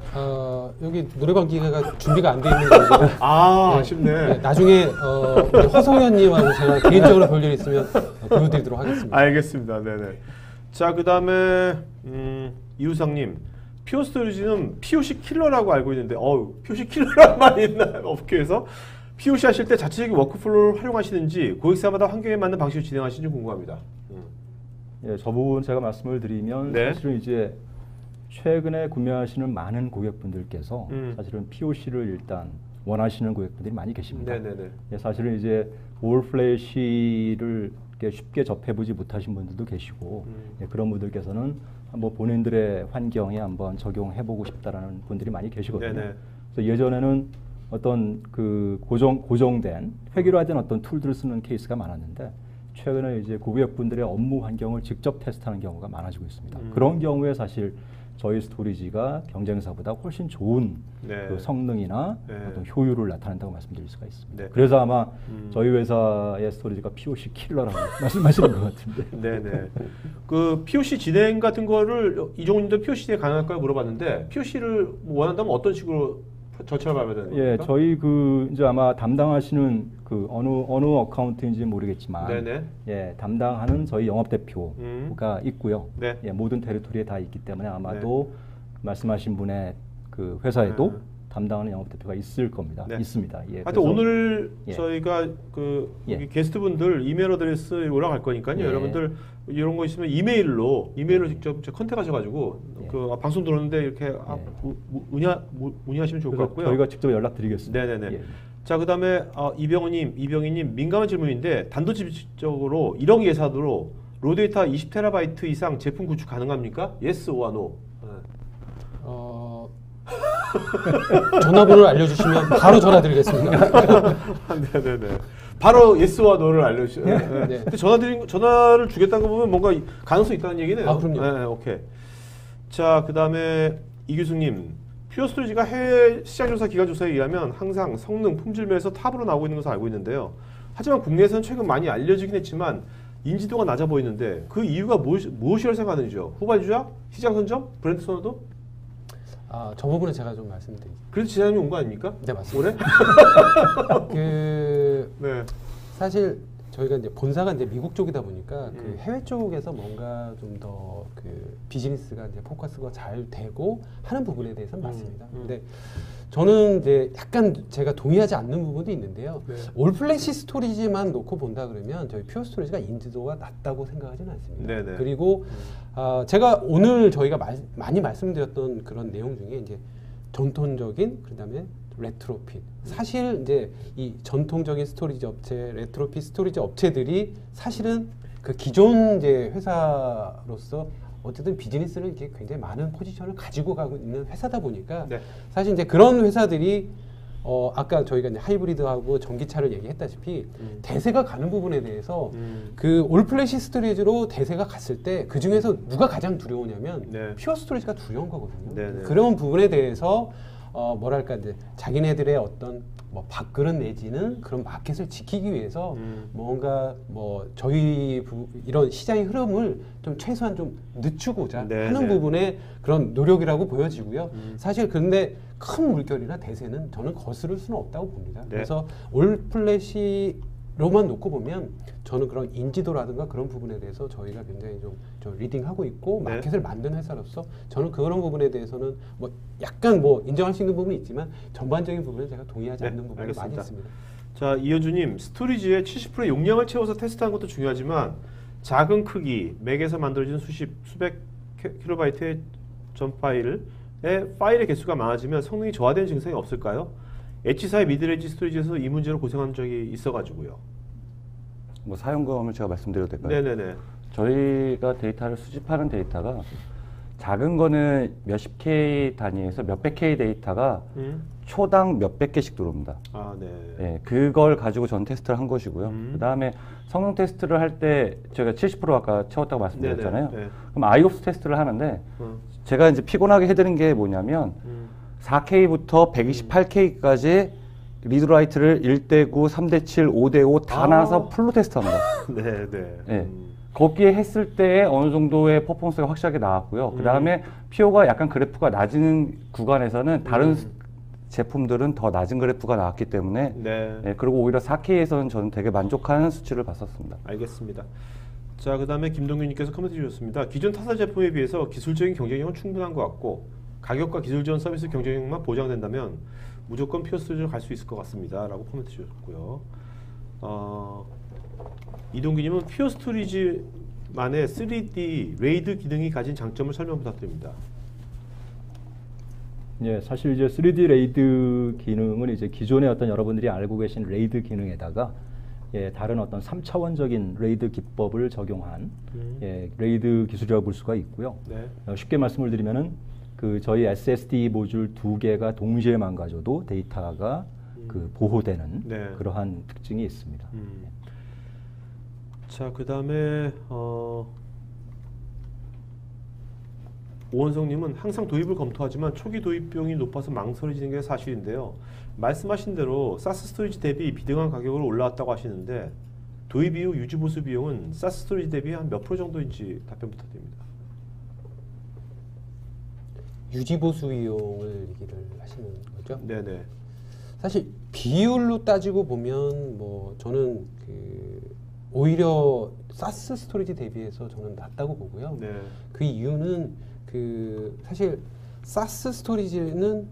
Speaker 2: 여기 노래방 기계가 준비가 안 돼 있는 건데.
Speaker 1: 아쉽네.
Speaker 2: 네, 나중에 우리 허성현님하고 제가 개인적으로 볼 일 있으면 보여드리도록 하겠습니다.
Speaker 1: 알겠습니다. 네네. 자, 그 다음에 이우상님, 퓨어 스토리지는 POC 킬러라고 알고 있는데, POC 킬러라는 말이 있나요? 업계에서 POC 하실 때 자체적인 워크플로우를 활용하시는지 고객사마다 환경에 맞는 방식으로 진행하시는지 궁금합니다.
Speaker 3: 예, 저 부분 제가 말씀을 드리면
Speaker 1: 네.
Speaker 3: 사실은 이제 최근에 구매하시는 많은 고객분들께서 사실은 POC를 일단 원하시는 고객분들이 많이 계십니다.
Speaker 1: 네네네.
Speaker 3: 예, 사실은 이제 올 플래시를 이렇게 쉽게 접해보지 못하신 분들도 계시고 예, 그런 분들께서는 한번 본인들의 환경에 한번 적용해보고 싶다라는 분들이 많이 계시거든요.
Speaker 1: 네네.
Speaker 3: 그래서 예전에는 어떤 그 고정된 획일화된 어떤 툴들을 쓰는 케이스가 많았는데 최근에 이제 고객분들의 업무 환경을 직접 테스트하는 경우가 많아지고 있습니다. 그런 경우에 사실 저희 스토리지가 경쟁사보다 훨씬 좋은
Speaker 1: 네.
Speaker 3: 그 성능이나
Speaker 1: 네.
Speaker 3: 어떤 효율을 나타낸다고 말씀드릴 수가 있습니다.
Speaker 1: 네.
Speaker 3: 그래서 아마 저희 회사의 스토리지가 POC 킬러라고 말씀하시는 것 같은데.
Speaker 1: 네네. 그 POC 진행 같은 거를 이종님도 POC 진행 가능할까요 물어봤는데 POC를 원한다면 어떤 식으로 절차를 밟아야 되는 겁니까?
Speaker 3: 예, 저희 그 이제 아마 담당하시는 그 어느 어카운트인지 모르겠지만,
Speaker 1: 네네.
Speaker 3: 예, 담당하는 저희 영업 대표가 있고요.
Speaker 1: 네.
Speaker 3: 예, 모든 테리토리에 다 있기 때문에 아마도 말씀하신 분의 그 회사에도 담당하는 영업 대표가 있을 겁니다.
Speaker 1: 네.
Speaker 3: 있습니다. 예,
Speaker 1: 하여튼 오늘
Speaker 3: 예.
Speaker 1: 저희가 그
Speaker 3: 예.
Speaker 1: 여기 게스트분들 이메일 어드레스 올라갈 거니까요.
Speaker 3: 예.
Speaker 1: 여러분들 이런 거 있으면 이메일로 직접 컨택하셔가지고
Speaker 3: 예.
Speaker 1: 그 방송 들었는데 이렇게 문의하시면 좋을 것
Speaker 3: 그래서
Speaker 1: 같고요.
Speaker 3: 저희가 직접 연락드리겠습니다.
Speaker 1: 네네네.
Speaker 3: 예.
Speaker 1: 자, 그다음에 이병희님 민감한 질문인데 단도직입적으로 1억 예산으로 로데이터 20TB 이상 제품 구축 가능합니까? Yes or no?
Speaker 2: 전화번호를 알려주시면 바로 전화드리겠습니다.
Speaker 1: 네네네. 바로 예스와 노를 알려주세요. 네.
Speaker 2: 네.
Speaker 1: 근데 전화를 주겠다는 거 보면 뭔가 가능성이 있다는 얘기네요.
Speaker 2: 아, 그럼요.
Speaker 1: 네, 오케이. 자, 그 다음에 이규승님. 퓨어 스토리지가 해외 시장조사 기관조사에 의하면 항상 성능, 품질 면에서 탑으로 나오고 있는 것을 알고 있는데요. 하지만 국내에서는 최근 많이 알려지긴 했지만 인지도가 낮아 보이는데 그 이유가 무엇이라고 생각하는지요? 후발주자? 시장 선점? 브랜드 선호도?
Speaker 2: 저 부분은 제가 좀 말씀드릴게요.
Speaker 1: 그래서 지사님이 온 거 아닙니까?
Speaker 2: 네, 맞습니다.
Speaker 1: 올해? 네.
Speaker 2: 사실 저희가 이제 본사가 이제 미국 쪽이다 보니까 그 해외 쪽에서 뭔가 좀 더 그 비즈니스가 이제 포커스가 잘 되고 하는 부분에 대해서는 맞습니다. 근데 저는 이제 약간 제가 동의하지 않는 부분도 있는데요.
Speaker 1: 네.
Speaker 2: 올플래시 스토리지만 놓고 본다 그러면 저희 퓨어 스토리지가 인지도가 낮다고 생각하지는 않습니다.
Speaker 1: 네네.
Speaker 2: 그리고 제가 오늘 저희가 많이 말씀드렸던 그런 내용 중에 이제 전통적인 그다음에 레트로핏. 사실 이제 이 전통적인 스토리지 업체, 레트로핏 스토리지 업체들이 사실은 그 기존 이제 회사로서 어쨌든 비즈니스를 이렇게 굉장히 많은 포지션을 가지고 가고 있는 회사다 보니까
Speaker 1: 네.
Speaker 2: 사실 이제 그런 회사들이 아까 저희가 이제 하이브리드하고 전기차를 얘기했다시피 대세가 가는 부분에 대해서 그 올플래시 스토리지로 대세가 갔을 때 그 중에서 누가 가장 두려우냐면
Speaker 1: 네.
Speaker 2: 퓨어 스토리지가 두려운 거거든요.
Speaker 1: 네네.
Speaker 2: 그런 부분에 대해서 뭐랄까 이제 자기네들의 어떤 뭐 밥그릇 내지는 그런 마켓을 지키기 위해서 뭔가 뭐 저희 이런 시장의 흐름을 좀 최소한 좀 늦추고자
Speaker 1: 네,
Speaker 2: 하는
Speaker 1: 네. 부분에
Speaker 2: 그런 노력이라고 보여지고요. 사실 근데 큰 물결이나 대세는 저는 거스를 수는 없다고 봅니다.
Speaker 1: 네.
Speaker 2: 그래서 올플래시로만 놓고 보면 저는 그런 인지도라든가 그런 부분에 대해서 저희가 굉장히 좀 리딩하고 있고
Speaker 1: 네.
Speaker 2: 마켓을 만드는 회사로서 저는 그런 부분에 대해서는 뭐 약간 뭐 인정할 수 있는 부분이 있지만 전반적인 부분은 제가 동의하지
Speaker 1: 네,
Speaker 2: 않는 부분이 많이
Speaker 1: 알겠습니다.
Speaker 2: 있습니다.
Speaker 1: 자, 이현주님, 스토리지의 70% 용량을 채워서 테스트하는 것도 중요하지만 작은 크기, 맥에서 만들어진 수백 킬로바이트의 전 파일의 파일의 개수가 많아지면 성능이 저하되는 증상이 없을까요? H사의 미드레인지 스토리지에서 이 문제로 고생한 적이 있어가지고요.
Speaker 4: 뭐 사용 경험을 제가 말씀드려도 될까요?
Speaker 1: 네네네.
Speaker 4: 저희가 데이터를 수집하는 데이터가 작은 거는 몇십 K 단위에서 몇백 K 데이터가 초당 몇백 개씩 들어옵니다.
Speaker 1: 아, 네.
Speaker 4: 네, 그걸 가지고 전 테스트를 한 것이고요. 그 다음에 성능 테스트를 할 때 제가 70% 아까 채웠다고 말씀드렸잖아요.
Speaker 1: 네네, 네.
Speaker 4: 그럼 IOPS 테스트를 하는데
Speaker 1: 음.
Speaker 4: 제가 이제 피곤하게 해드린 게 뭐냐면 4K부터 128K까지 리드라이트를 1대9, 3대7, 5대5 다
Speaker 1: 아.
Speaker 4: 나눠서 풀로 테스트합니다.
Speaker 1: 네네.
Speaker 4: 네. 거기에 했을 때 어느 정도의 퍼포먼스가 확실하게 나왔고요. 그 다음에 PO가 약간 그래프가 낮은 구간에서는 다른 제품들은 더 낮은 그래프가 나왔기 때문에
Speaker 1: 네.
Speaker 4: 네, 그리고 오히려 4K에서는 저는 되게 만족하는 수치를 봤었습니다.
Speaker 1: 알겠습니다. 자, 그 다음에 김동균님께서 코멘트 주셨습니다. 기존 타사 제품에 비해서 기술적인 경쟁력은 충분한 것 같고 가격과 기술 지원 서비스 경쟁력만 보장된다면 무조건 피어 스토리지로 갈 수 있을 것 같습니다. 라고 코멘트 주셨고요. 이동규님은 피어 스토리지만의 3D 레이드 기능이 가진 장점을 설명 부탁드립니다.
Speaker 3: 예, 사실 이제 3D 레이드 기능은 이제 기존에 어떤 여러분들이 알고 계신 레이드 기능에다가 예, 다른 어떤 3차원적인 레이드 기법을 적용한 예, 레이드 기술이라고 볼 수가 있고요.
Speaker 1: 네.
Speaker 3: 쉽게 말씀을 드리면은 그 저희 SSD 모듈 2개가 동시에 망가져도 데이터가 그 보호되는
Speaker 1: 네.
Speaker 3: 그러한 특징이 있습니다.
Speaker 1: 자, 그 다음에 오원성님은 항상 도입을 검토하지만 초기 도입 비용이 높아서 망설여지는 게 사실인데요. 말씀하신 대로 사스 스토리지 대비 비등한 가격으로 올라왔다고 하시는데 도입 이후 유지 보수 비용은 사스 스토리지 대비 한 몇 프로 정도인지 답변 부탁드립니다.
Speaker 2: 유지 보수 비용을 얘기를 하시는 거죠?
Speaker 1: 네네.
Speaker 2: 사실 비율로 따지고 보면 뭐 저는 그 오히려 사스 스토리지 대비해서 저는 낮다고 보고요.
Speaker 1: 네.
Speaker 2: 그 이유는 그 사실 사스 스토리지는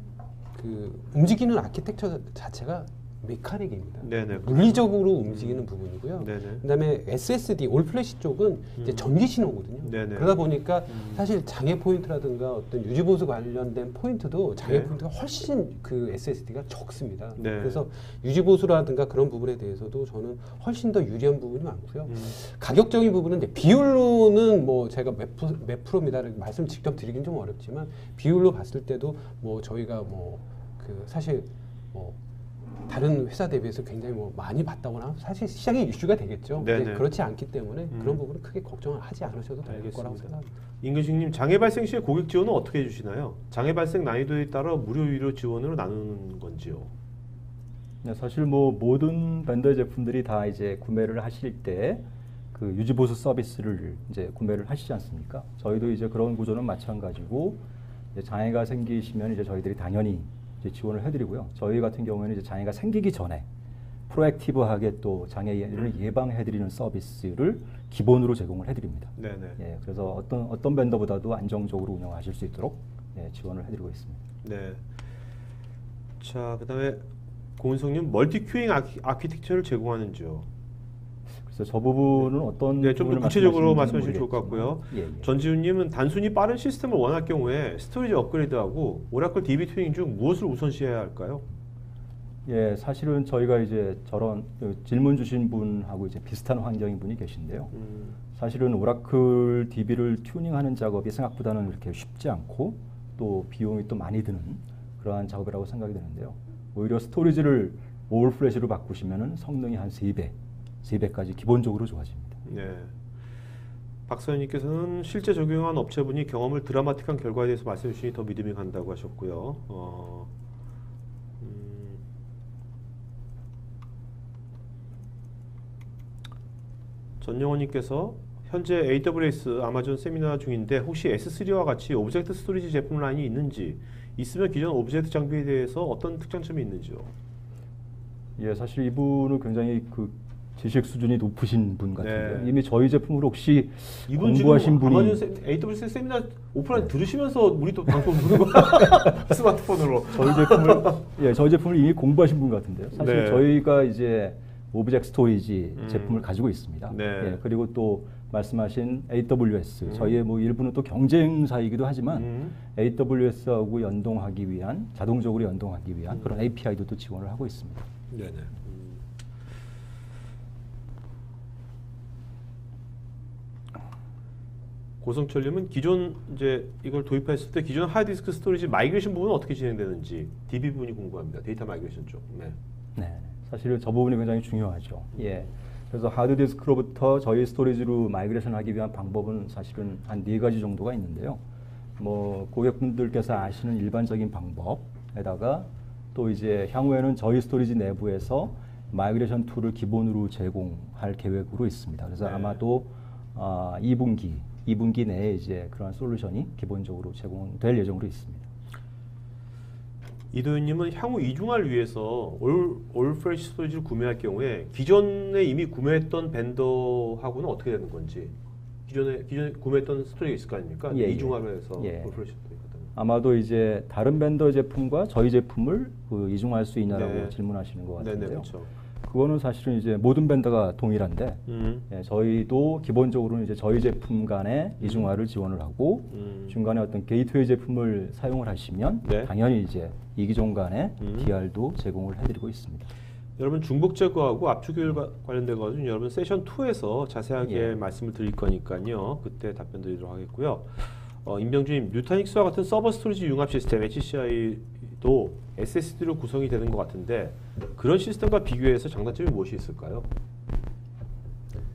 Speaker 2: 그 움직이는 아키텍처 자체가 메카닉입니다.
Speaker 1: 네네.
Speaker 2: 물리적으로 움직이는 부분이고요.
Speaker 1: 네네.
Speaker 2: 그다음에 SSD 올플래시 쪽은 이제 전기 신호거든요.
Speaker 1: 네네.
Speaker 2: 그러다 보니까 사실 장애 포인트라든가 어떤 유지 보수 관련된 포인트도 장애
Speaker 1: 네.
Speaker 2: 포인트가 훨씬 그 SSD가 적습니다.
Speaker 1: 네.
Speaker 2: 그래서 유지 보수라든가 그런 부분에 대해서도 저는 훨씬 더 유리한 부분이 많고요. 가격적인 부분은 이제 비율로는 뭐 제가 몇 프로입니다. 말씀 직접 드리긴 좀 어렵지만 비율로 봤을 때도 뭐 저희가 뭐 그 사실 뭐 다른 회사 대비해서 굉장히 뭐 많이 받다거나 사실 시장에 이슈가 되겠죠.
Speaker 1: 네네.
Speaker 2: 근데 그렇지 않기 때문에 그런 부분은 크게 걱정을 하지 않으셔도 될
Speaker 1: 알겠습니다.
Speaker 2: 거라고 생각합니다.
Speaker 1: 임근식님, 장애 발생 시에 고객 지원은 어떻게 해주시나요? 장애 발생 난이도에 따라 무료 유료 지원으로 나누는 건지요?
Speaker 3: 네, 사실 뭐 모든 벤더 제품들이 다 이제 구매를 하실 때 그 유지 보수 서비스를 이제 구매를 하시지 않습니까? 저희도 이제 그런 구조는 마찬가지고 이제 장애가 생기시면 이제 저희들이 당연히 이제 지원을 해드리고요. 저희 같은 경우에는 이제 장애가 생기기 전에 프로액티브하게 또 장애를 예방해드리는 서비스를 기본으로 제공을 해드립니다.
Speaker 1: 네네.
Speaker 3: 예, 그래서 어떤 벤더보다도 안정적으로 운영하실 수 있도록 예, 지원을 해드리고 있습니다.
Speaker 1: 네. 자, 그다음에 고은성님, 멀티 큐잉 아키텍처를 제공하는지요?
Speaker 3: 그래서 저 부분은 어떤
Speaker 1: 네, 좀 더
Speaker 3: 부분을
Speaker 1: 구체적으로
Speaker 3: 말씀하시는지는
Speaker 1: 말씀하시면 좋을 것 같고요.
Speaker 3: 모르겠지만, 예, 예.
Speaker 1: 전지훈님은 단순히 빠른 시스템을 원할 경우에 스토리지 업그레이드하고 오라클 DB 튜닝 중 무엇을 우선시해야 할까요?
Speaker 3: 예, 사실은 저희가 이제 저런 질문 주신 분하고 이제 비슷한 환경인 분이 계신데요. 사실은 오라클 DB를 튜닝하는 작업이 생각보다는 그렇게 쉽지 않고 또 비용이 또 많이 드는 그러한 작업이라고 생각이 되는데요. 오히려 스토리지를 올 플래시로 바꾸시면은 성능이 한 3배까지 기본적으로 좋아집니다.
Speaker 1: 네. 박서연님께서는 실제 적용한 업체분이 경험을 드라마틱한 결과에 대해서 말씀해 주시니 더 믿음이 간다고 하셨고요. 전영원님께서 현재 AWS 아마존 세미나 중인데 혹시 S3와 같이 오브젝트 스토리지 제품 라인이 있는지, 있으면 기존 오브젝트 장비에 대해서 어떤 특장점이 있는지요?
Speaker 3: 예, 사실 이분은 굉장히 그 지식 수준이 높으신 분 같은데요.
Speaker 1: 네.
Speaker 3: 이미 저희 제품을 혹시
Speaker 1: 이분
Speaker 3: 공부하신
Speaker 1: 지금
Speaker 3: 분이
Speaker 1: 아마존 AWS 세미나 오프라인 들으시면서 우리 또 방송 보는 거야. 스마트폰으로.
Speaker 3: 저희 제품을 이미 공부하신 분 같은데요. 사실
Speaker 1: 네.
Speaker 3: 저희가 이제 오브젝트 스토리지 제품을 가지고 있습니다.
Speaker 1: 네.
Speaker 3: 예, 그리고 또 말씀하신 AWS, 저희의 뭐 일부는 또 경쟁사이기도 하지만 AWS하고 연동하기 위한, 자동적으로 연동하기 위한 그런 API도 또 지원을 하고 있습니다.
Speaker 1: 네네. 고성철님은 기존 이제 이걸 도입했을 때 기존 하드디스크 스토리지 마이그레이션 부분은 어떻게 진행되는지 DB 부분이 궁금합니다. 데이터 마이그레이션 쪽. 네.
Speaker 3: 네, 사실은 저 부분이 굉장히 중요하죠. 예. 그래서 하드디스크로부터 저희 스토리지로 마이그레이션하기 위한 방법은 사실은 한 4가지 정도가 있는데요. 뭐 고객분들께서 아시는 일반적인 방법에다가 또 이제 향후에는 저희 스토리지 내부에서 마이그레이션 툴을 기본으로 제공할 계획으로 있습니다. 그래서
Speaker 1: 네.
Speaker 3: 아마도 2분기 내에 이제 그런 솔루션이 기본적으로 제공될 예정으로 있습니다.
Speaker 1: 이도현님은 향후 이중화를 위해서 올프레시 스토리지를 구매할 경우에 기존에 이미 구매했던 벤더하고는 어떻게 되는 건지, 기존에 구매했던 스토리가 있을 거 아닙니까?
Speaker 3: 예,
Speaker 1: 이중화를 해서
Speaker 3: 예.
Speaker 1: 올프레시 스토리거든요.
Speaker 3: 아마도 이제 다른 벤더 제품과 저희 제품을 그 이중화할 수 있냐라고
Speaker 1: 네.
Speaker 3: 질문하시는 것
Speaker 1: 네네,
Speaker 3: 같은데요.
Speaker 1: 그렇죠.
Speaker 3: 그거는 사실은 이제 모든 벤더가 동일한데 예, 저희도 기본적으로는 이제 저희 제품 간의 이중화를 지원을 하고 중간에 어떤 게이트웨이 제품을 사용을 하시면
Speaker 1: 네.
Speaker 3: 당연히 이제 이기종 간의 DR도 제공을 해드리고 있습니다.
Speaker 1: 여러분 중복 제거하고 압축 효율 관련된 것은 여러분 세션 2에서 자세하게
Speaker 3: 예.
Speaker 1: 말씀을 드릴 거니까요. 그때 답변 드리도록 하겠고요. 임병주님, 뮤타닉스와 같은 서버 스토리지 융합 시스템 HCI도 SSD로 구성이 되는 것 같은데 그런 시스템과 비교해서 장단점이 무엇이 있을까요?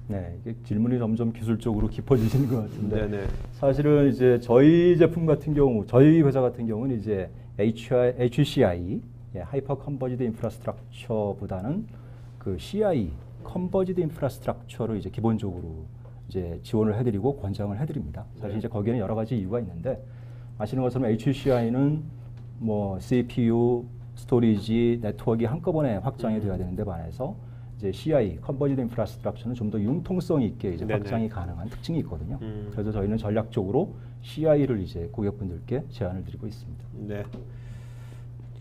Speaker 3: 네, 이게 질문이 점점 기술적으로 깊어지시는 것 같은데
Speaker 1: 네네.
Speaker 3: 사실은 이제 저희 제품 같은 경우, 저희 회사 같은 경우는 이제 HCI, 하이퍼 컨버지드 인프라스트럭처보다는 그 CI, 컨버지드 인프라스트럭처를 이제 기본적으로 이제 지원을 해드리고 권장을 해드립니다. 사실
Speaker 1: 네.
Speaker 3: 이제 거기에는 여러 가지 이유가 있는데 아시는 것처럼 HCI는 뭐 CPU, 스토리지, 네트워크가 한꺼번에 확장이 되어야 되는데 반해서 이제 CI, 컨버지드 인프라스트럭처는 좀 더 융통성 있게 이제
Speaker 1: 네네.
Speaker 3: 확장이 가능한 특징이 있거든요. 그래서 저희는 전략적으로 CI를 이제 고객분들께 제안을 드리고 있습니다.
Speaker 1: 네.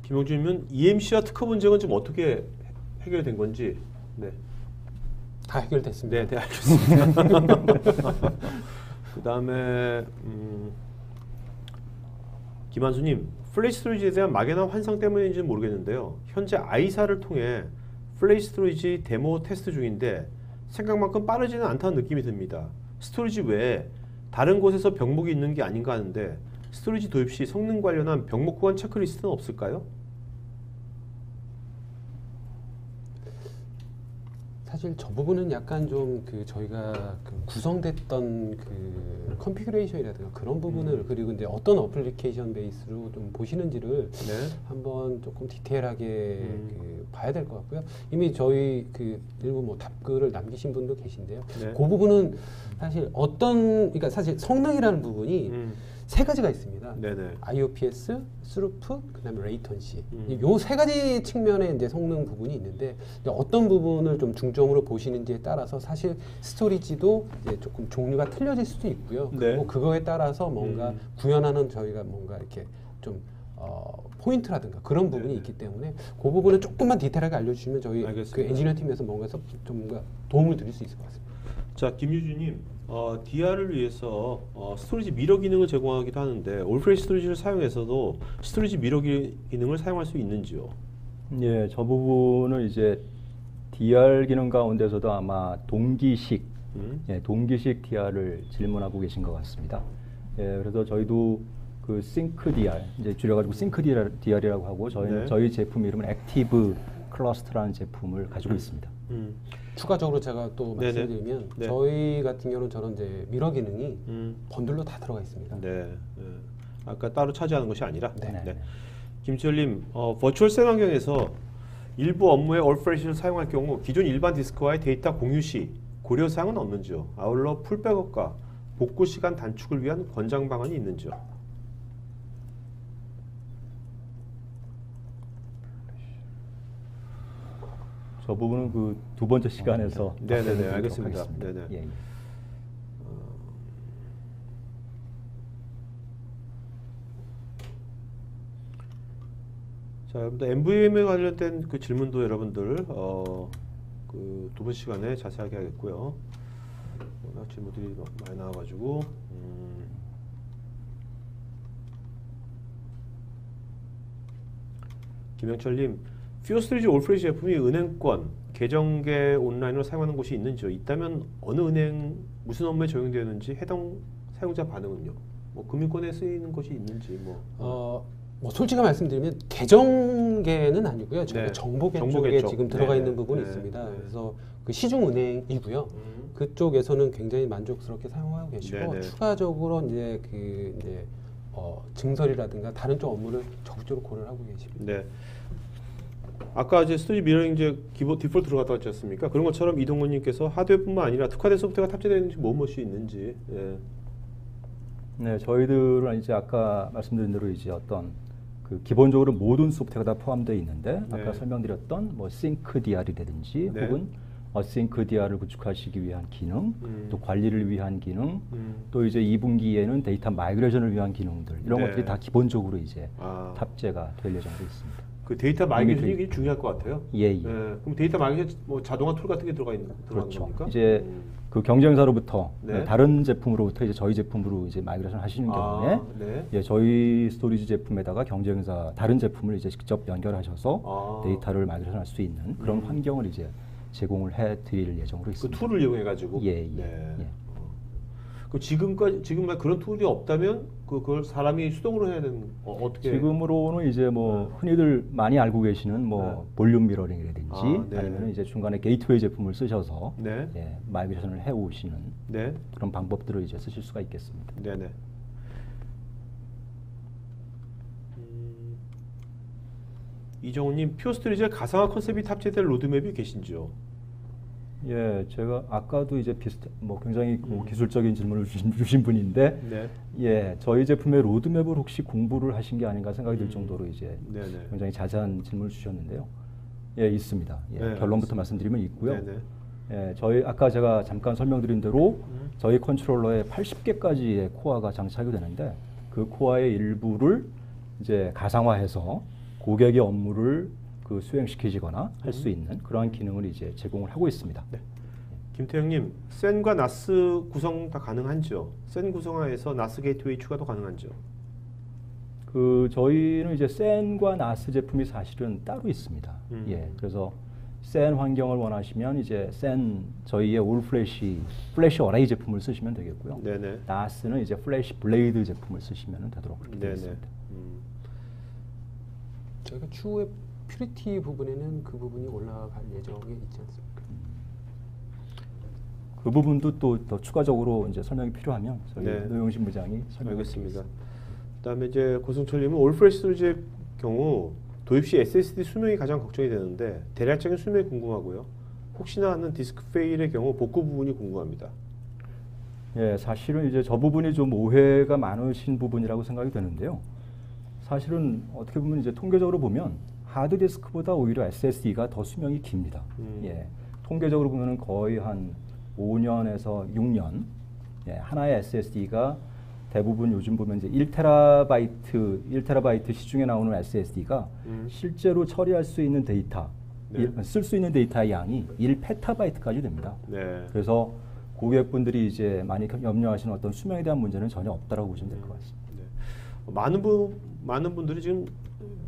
Speaker 1: 김용준님은 EMC와 특허 문제는 좀 어떻게 해결된 건지. 네.
Speaker 2: 다 해결됐습니다.
Speaker 1: 네, 네 알겠습니다. 그 다음에 김한수님, 플래시 스토리지에 대한 막연한 환상 때문인지는 모르겠는데요. 현재 아이사를 통해 플래시 스토리지 데모 테스트 중인데 생각만큼 빠르지는 않다는 느낌이 듭니다. 스토리지 외에 다른 곳에서 병목이 있는 게 아닌가 하는데 스토리지 도입 시 성능 관련한 병목 구간 체크리스트는 없을까요?
Speaker 2: 사실 저 부분은 약간 좀 그 저희가 그 구성됐던 그 컨피그레이션이라든가 그런 부분을 그리고 이제 어떤 어플리케이션 베이스로 좀 보시는지를
Speaker 1: 네.
Speaker 2: 한번 조금 디테일하게 그 봐야 될 것 같고요. 이미 저희 그 일부 뭐 답글을 남기신 분도 계신데요.
Speaker 1: 네.
Speaker 2: 그 부분은 사실 그러니까 사실 성능이라는 부분이 세 가지가 있습니다.
Speaker 1: 네네.
Speaker 2: IOPS, 스루풋, 그다음에 레이턴시. 요 세 가지 측면의 이제 성능 부분이 있는데 이제 어떤 부분을 좀 중점으로 보시는지에 따라서 사실 스토리지도 이제 조금 종류가 틀려질 수도 있고요.
Speaker 1: 네.
Speaker 2: 그리고 그거에 따라서 뭔가 구현하는 저희가 뭔가 이렇게 좀 포인트라든가 그런 부분이 있기 때문에 그 부분은 조금만 디테일하게 알려주시면 저희
Speaker 1: 알겠습니다.
Speaker 2: 그 엔지니어 팀에서 뭔가 좀 뭔가 도움을 드릴 수 있을 것 같습니다.
Speaker 1: 자, 김유주님, DR을 위해서 스토리지 미러 기능을 제공하기도 하는데 올프레시 스토리지를 사용해서도 스토리지 미러 기능을 사용할 수 있는지요?
Speaker 3: 예, 저 부분은 이제 DR 기능 가운데서도 아마 동기식 DR을 질문하고 계신 것 같습니다. 예, 그래서 저희도 그 싱크 DR, 이제 줄여가지고 싱크 DR이라고 하고 저희는
Speaker 1: 네.
Speaker 3: 저희 제품 이름은 액티브 클러스터라는 제품을 가지고 있습니다.
Speaker 2: 추가적으로 제가 또
Speaker 1: 네네.
Speaker 2: 말씀드리면
Speaker 1: 네.
Speaker 2: 저희 같은 경우는 저런 이제 미러 기능이 번들로 다 들어가 있습니다.
Speaker 1: 네. 네. 아까 따로 차지하는 것이 아니라.
Speaker 2: 네.
Speaker 1: 김지열님, 버추얼 셋 환경에서 일부 업무에 올프레시를 사용할 경우 기존 일반 디스크와의 데이터 공유 시 고려사항은 없는지요? 아울러 풀백업과 복구 시간 단축을 위한 권장 방안이 있는지요?
Speaker 3: 저 부분은 그 두 번째 시간에서
Speaker 1: 네네네,
Speaker 3: 답변을
Speaker 1: 알겠습니다.
Speaker 3: 드리도록 하겠습니다.
Speaker 1: 네네.
Speaker 3: 예, 예.
Speaker 1: 자, 여러분들 NVM에 관련된 그 질문도 여러분들 그 두 번 시간에 자세하게 하겠고요. 워낙 질문들이 많이 나와가지고 김영철님, 피오스트리지 올프레시 제품이 은행권 계정계 온라인으로 사용하는 곳이 있는지요? 있다면 어느 은행 무슨 업무에 적용되는지 해당 사용자 반응은요? 뭐 금융권에 쓰이는 것이 있는지
Speaker 2: 뭐 솔직히 말씀드리면 계정계는 아니고요. 저희가
Speaker 1: 네.
Speaker 2: 정보계
Speaker 1: 정보계
Speaker 2: 쪽에
Speaker 1: 쪽.
Speaker 2: 지금 들어가
Speaker 1: 네.
Speaker 2: 있는 부분이
Speaker 1: 네.
Speaker 2: 있습니다.
Speaker 1: 네.
Speaker 2: 그래서 그 시중은행이고요. 그쪽에서는 굉장히 만족스럽게 사용하고 계시고
Speaker 1: 네네.
Speaker 2: 추가적으로 이제 그 이제 증설이라든가 다른 쪽 업무를 적극적으로 고려를 하고 계십니다.
Speaker 1: 네. 아까 이제 스토리지 미러링 이제 기본 디폴트 들어갔다 왔지 않습니까? 그런 것처럼 이동훈님께서 하드웨어뿐만 아니라 특화된 소프트웨어가 탑재되어 있는지 무엇이 있는지. 예.
Speaker 3: 네, 저희들은 이제 아까 말씀드린 대로 이제 어떤 그 기본적으로 모든 소프트웨어가 다 포함되어 있는데
Speaker 1: 네.
Speaker 3: 아까 설명드렸던 뭐 싱크DR이라든지
Speaker 1: 네.
Speaker 3: 혹은 어싱크DR을 구축하시기 위한 기능, 또 관리를 위한 기능, 또 이제 2분기에는 데이터 마이그레이션을 위한 기능들 이런
Speaker 1: 네.
Speaker 3: 것들이 다 기본적으로 이제
Speaker 1: 아.
Speaker 3: 탑재가 될 예정으로 있습니다.
Speaker 1: 그 데이터 마이그레이션이 굉장히 중요할 것 같아요.
Speaker 3: 예, 예.
Speaker 1: 그럼 데이터 마이그레이션 뭐 자동화 툴 같은 게 들어가는
Speaker 3: 그렇죠.
Speaker 1: 겁니까?
Speaker 3: 이제 그 경쟁사로부터
Speaker 1: 네.
Speaker 3: 다른 제품으로부터 이제 저희 제품으로 이제 마이그레이션 하시는 경우에
Speaker 1: 네.
Speaker 3: 예, 저희 스토리지 제품에다가 경쟁사 다른 제품을 이제 직접 연결하셔서 데이터를 마이그레이션 할 수 있는 그런 환경을 이제 제공을 해드릴 예정으로
Speaker 1: 그
Speaker 3: 있습니다.
Speaker 1: 툴을 이용해 가지고.
Speaker 3: 예, 예,
Speaker 1: 네.
Speaker 3: 예.
Speaker 1: 그 지금 그런 툴이 없다면 그걸 사람이 수동으로 해야 되는 어떻게?
Speaker 3: 지금으로는 이제 뭐 흔히들 많이 알고 계시는 뭐 볼륨 미러링이라든지
Speaker 1: 네.
Speaker 3: 아니면 이제 중간에 게이트웨이 제품을 쓰셔서
Speaker 1: 네.
Speaker 3: 예, 마이그레이션을 해 오시는
Speaker 1: 네.
Speaker 3: 그런 방법들을 이제 쓰실 수가 있겠습니다.
Speaker 1: 네네. 이정훈님, 퓨어스트리지에 가상화 컨셉이 탑재될 로드맵이 계신지요?
Speaker 3: 예, 제가 아까도 이제 뭐 굉장히 그 기술적인 질문을 주신 분인데,
Speaker 1: 네.
Speaker 3: 예, 저희 제품의 로드맵을 혹시 공부를 하신 게 아닌가 생각이 들 정도로 이제
Speaker 1: 네네.
Speaker 3: 굉장히 자세한 질문을 주셨는데요. 예, 있습니다. 예,
Speaker 1: 네,
Speaker 3: 결론부터 말씀드리면 있고요.
Speaker 1: 네네.
Speaker 3: 예, 저희 아까 제가 잠깐 설명드린 대로 저희 컨트롤러에 80개까지의 코어가 장착이 되는데 그 코어의 일부를 이제 가상화해서 고객의 업무를 그 수행시키거나 할 수 있는 그러한 기능을 이제 제공을 하고 있습니다.
Speaker 1: 네. 김태형님, 센과 나스 구성 다 가능한지요? 센 구성화에서 나스 게이트웨이 추가도 가능한지요?
Speaker 3: 그 저희는 이제 센과 나스 제품이 사실은 따로 있습니다. 예, 그래서 센 환경을 원하시면 이제 센 저희의 올 플래시 어레이 제품을 쓰시면 되겠고요.
Speaker 1: 네네.
Speaker 3: 나스는 이제 플래시 블레이드 제품을 쓰시면 되도록 그렇게 되어
Speaker 1: 네네.
Speaker 3: 있습니다.
Speaker 2: 저희가 추후에 퓨리티 부분에는 그 부분이 올라갈 예정에 있지 않습니까?
Speaker 3: 그 부분도 또 더 추가적으로 이제 설명이 필요하면 저희
Speaker 1: 네.
Speaker 3: 노영신 부장이 설명을
Speaker 1: 알겠습니다. 그다음에 이제 고승철님은 올프레시 스토리지의 경우 도입 시 SSD 수명이 가장 걱정이 되는데 대략적인 수명이 궁금하고요. 혹시나 하는 디스크 페일의 경우 복구 부분이 궁금합니다.
Speaker 3: 예, 사실은 이제 저 부분이 좀 오해가 많으신 부분이라고 생각이 되는데요. 사실은 어떻게 보면 이제 통계적으로 보면 하드 디스크보다 오히려 SSD가 더 수명이 깁니다. 예, 통계적으로 보면은 거의 한 5년에서 6년. 예, 하나의 SSD가 대부분 요즘 보면 이제 1테라바이트 시중에 나오는 SSD가 실제로 처리할 수 있는 데이터,
Speaker 1: 네.
Speaker 3: 쓸 수 있는 데이터의 양이 1페타바이트까지 됩니다.
Speaker 1: 네.
Speaker 3: 그래서 고객분들이 이제 많이 염려하시는 어떤 수명에 대한 문제는 전혀 없다라고 보시면 될 것 같습니다.
Speaker 1: 네. 많은 분들이 지금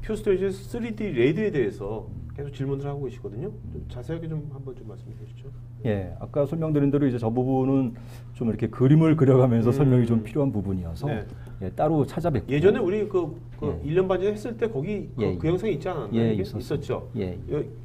Speaker 1: 퓨어스토리지 3D 레드에 대해서 계속 질문을 하고 계시거든요. 좀 자세하게 좀 한번 좀 말씀해 주시죠.
Speaker 3: 예, 아까 설명드린 대로 이제 저 부분은 좀 이렇게 그림을 그려가면서 설명이 좀 필요한 부분이어서
Speaker 1: 네.
Speaker 3: 예, 따로 찾아뵙고
Speaker 1: 예전에 우리 그
Speaker 3: 예.
Speaker 1: 1년 반 전에 했을 때 거기
Speaker 3: 예,
Speaker 1: 그 영상이 있지 않았나요?
Speaker 3: 예,
Speaker 1: 이게?
Speaker 3: 있었습니다.
Speaker 1: 있었죠.
Speaker 3: 예.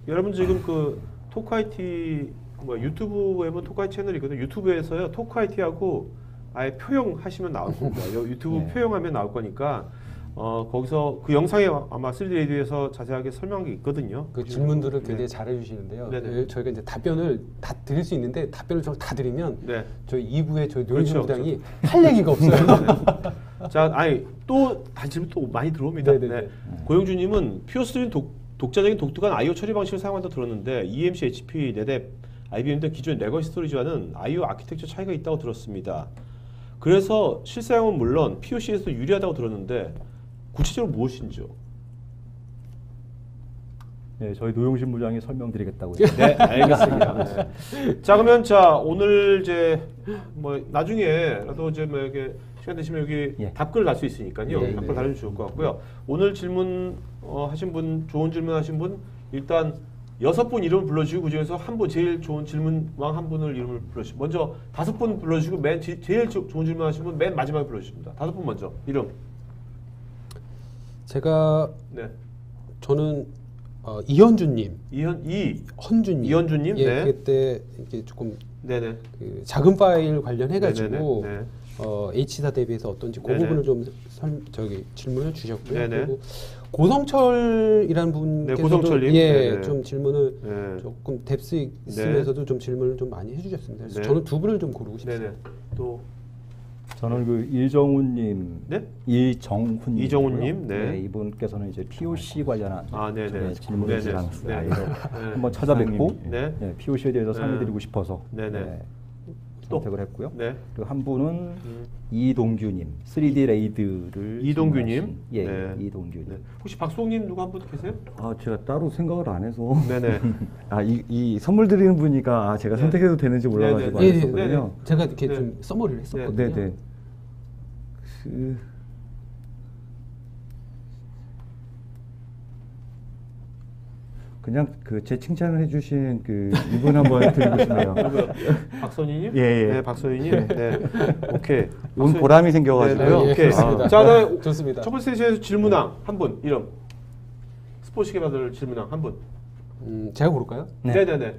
Speaker 1: 여러분 지금 그 토크IT 유튜브에 보면 토크IT 채널이 있거든요. 유튜브에서요 토크IT하고 아예 표용하시면 나올 겁니다. 유튜브
Speaker 3: 예.
Speaker 1: 표용하면 나올 거니까 거기서 그 영상에 아마 3D 레디에서 자세하게 설명한 게 있거든요.
Speaker 2: 그 질문들을
Speaker 1: 네.
Speaker 2: 굉장히 잘해 주시는데요.
Speaker 1: 네네.
Speaker 2: 저희가 이제 답변을 다 드릴 수 있는데 답변을 다 드리면
Speaker 1: 네.
Speaker 2: 저희 2부에 저희
Speaker 1: 그렇죠,
Speaker 2: 노영준 부장이 할 얘기가 없어요.
Speaker 1: 자, 아니 또 질문 또 많이 들어옵니다.
Speaker 2: 네네네.
Speaker 1: 네. 고영주님은 퓨어스토리는 독자적인 독특한 I/O 처리 방식을 사용한다 들었는데 EMC, HP, 네뎁, IBM 등 기존의 레거시 스토리지와는 I/O 아키텍처 차이가 있다고 들었습니다. 그래서 실사용은 물론 POC에서도 유리하다고 들었는데 구체적으로 무엇인지요?
Speaker 3: 네, 저희 노용신 부장이 설명드리겠다고요.
Speaker 1: 네, 알겠습니다. 네. 자, 그러면 그러면 이제 뭐 나중에라도 이제 뭐 이렇게 시간 되시면 여기
Speaker 3: 예.
Speaker 1: 답글 달 수 있으니까요.
Speaker 2: 예,
Speaker 1: 답글
Speaker 2: 네.
Speaker 1: 달면 좋을 것 같고요. 오늘 질문 하신 분, 좋은 질문 하신 분 일단 6분 이름을 불러주시고 그중에서 한 분 제일 좋은 질문왕 한 분을 이름을 불러주시고 먼저 5분 불러주시고 제일 좋은 질문 하신 분 맨 마지막에 불러주십니다. 5분 먼저 이름.
Speaker 2: 제가
Speaker 1: 네.
Speaker 2: 저는 이현주님,
Speaker 1: 헌주님. 이현주님.
Speaker 2: 예,
Speaker 1: 네.
Speaker 2: 그때 이게 조금
Speaker 1: 네네.
Speaker 2: 그 작은 파일 관련해가지고
Speaker 1: 네네네. 네.
Speaker 2: H사 대비해서 어떤지 그
Speaker 1: 네네.
Speaker 2: 부분을 좀 질문을 주셨고요.
Speaker 1: 네네.
Speaker 2: 그리고 고성철이라는 분께서도
Speaker 1: 고성철님.
Speaker 2: 예,
Speaker 1: 네네.
Speaker 2: 좀 질문을
Speaker 1: 네.
Speaker 2: 조금 뎁스 있으면서도 좀 질문을 좀 많이 해주셨습니다. 그래서
Speaker 1: 네.
Speaker 2: 저는 두 분을 좀 고르고 싶습니다.
Speaker 1: 네네. 또
Speaker 3: 저는 그 이정훈님,
Speaker 1: 네?
Speaker 3: 이정훈님,
Speaker 1: 이정훈님, 네.
Speaker 3: 이분께서는 이제 POC 관련한
Speaker 1: 네네.
Speaker 3: 질문을
Speaker 1: 네네.
Speaker 3: 주셨어요.
Speaker 1: 네.
Speaker 3: 한번 찾아뵙고
Speaker 1: 네.
Speaker 3: 네, POC에 대해서
Speaker 1: 네.
Speaker 3: 상의드리고 싶어서
Speaker 1: 네네. 또?
Speaker 3: 선택을 했고요.
Speaker 1: 네.
Speaker 3: 그리고 한 분은 이동규님, 3D 레이드를
Speaker 1: 이동규님?
Speaker 3: 질문하신- 예,
Speaker 1: 네.
Speaker 3: 이동규님.
Speaker 1: 네. 혹시 박수홍님 누구 한 분 계세요?
Speaker 4: 아, 제가 따로 생각을 안 해서
Speaker 1: 네네.
Speaker 4: 이 선물 드리는 분이니까 제가
Speaker 1: 네.
Speaker 4: 선택해도 되는지 몰라가지고
Speaker 1: 네네.
Speaker 4: 안
Speaker 2: 예,
Speaker 4: 했었거든요.
Speaker 2: 제가 이렇게
Speaker 1: 네.
Speaker 2: 좀 써머리를 했었거든요.
Speaker 4: 네네. 그냥 제 칭찬을 해주신 이분 한번 드리고 싶네요.
Speaker 1: 누구요? 박선희님?
Speaker 4: 예, 예.
Speaker 1: 네, 박선희님. 네. 오케이.
Speaker 4: 온 보람이 생겨가지고요.
Speaker 1: 네, 네,
Speaker 2: 예,
Speaker 1: 오케이.
Speaker 2: 그렇습니다.
Speaker 1: 자, 네,
Speaker 2: 좋습니다.
Speaker 1: 첫 번째 세션에서 질문왕 한 분, 이름. 스포츠계 받을 질문왕 한 분.
Speaker 2: 제가 고를까요?
Speaker 3: 네.
Speaker 1: 네네네.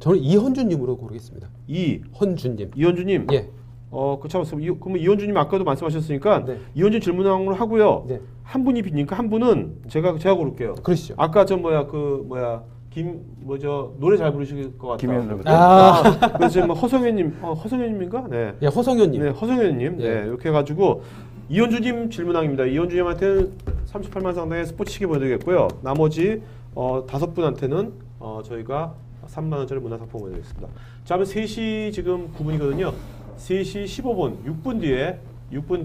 Speaker 2: 저는 이현주님으로 고르겠습니다.
Speaker 1: 이현주님.
Speaker 2: 예.
Speaker 1: 그러면 이현주님 아까도 말씀하셨으니까
Speaker 2: 네.
Speaker 1: 이현주 질문왕으로 하고요.
Speaker 2: 네.
Speaker 1: 한 분이 비니까 한 분은 제가 고를게요.
Speaker 2: 그러시죠.
Speaker 1: 아까 노래 잘 부르실 것 같다.
Speaker 4: 김현우.
Speaker 1: 그래서 뭐 허성현님인가? 네.
Speaker 2: 예, 허성현님.
Speaker 1: 네, 허성현님. 네,
Speaker 2: 예.
Speaker 1: 이렇게 해가지고 이현주님 질문왕입니다. 이현주님한테는 38만 상당의 스포츠 시계 보내드리겠고요. 나머지 5분한테는 저희가 3만 원짜리 문화상품 보내드리겠습니다. 자, 그럼 3시 지금 9분이거든요. 3시 15분, 6분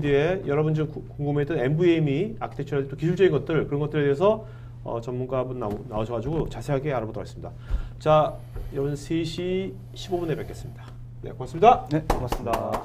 Speaker 1: 뒤에 여러분 지금 궁금했던 NVMe 아키텍처럴 또 기술적인 것들 그런 것들에 대해서 전문가분 나오셔가지고 자세하게 알아보도록 하겠습니다. 자, 여러분 3시 15분에 뵙겠습니다. 네, 고맙습니다.
Speaker 4: 네, 고맙습니다.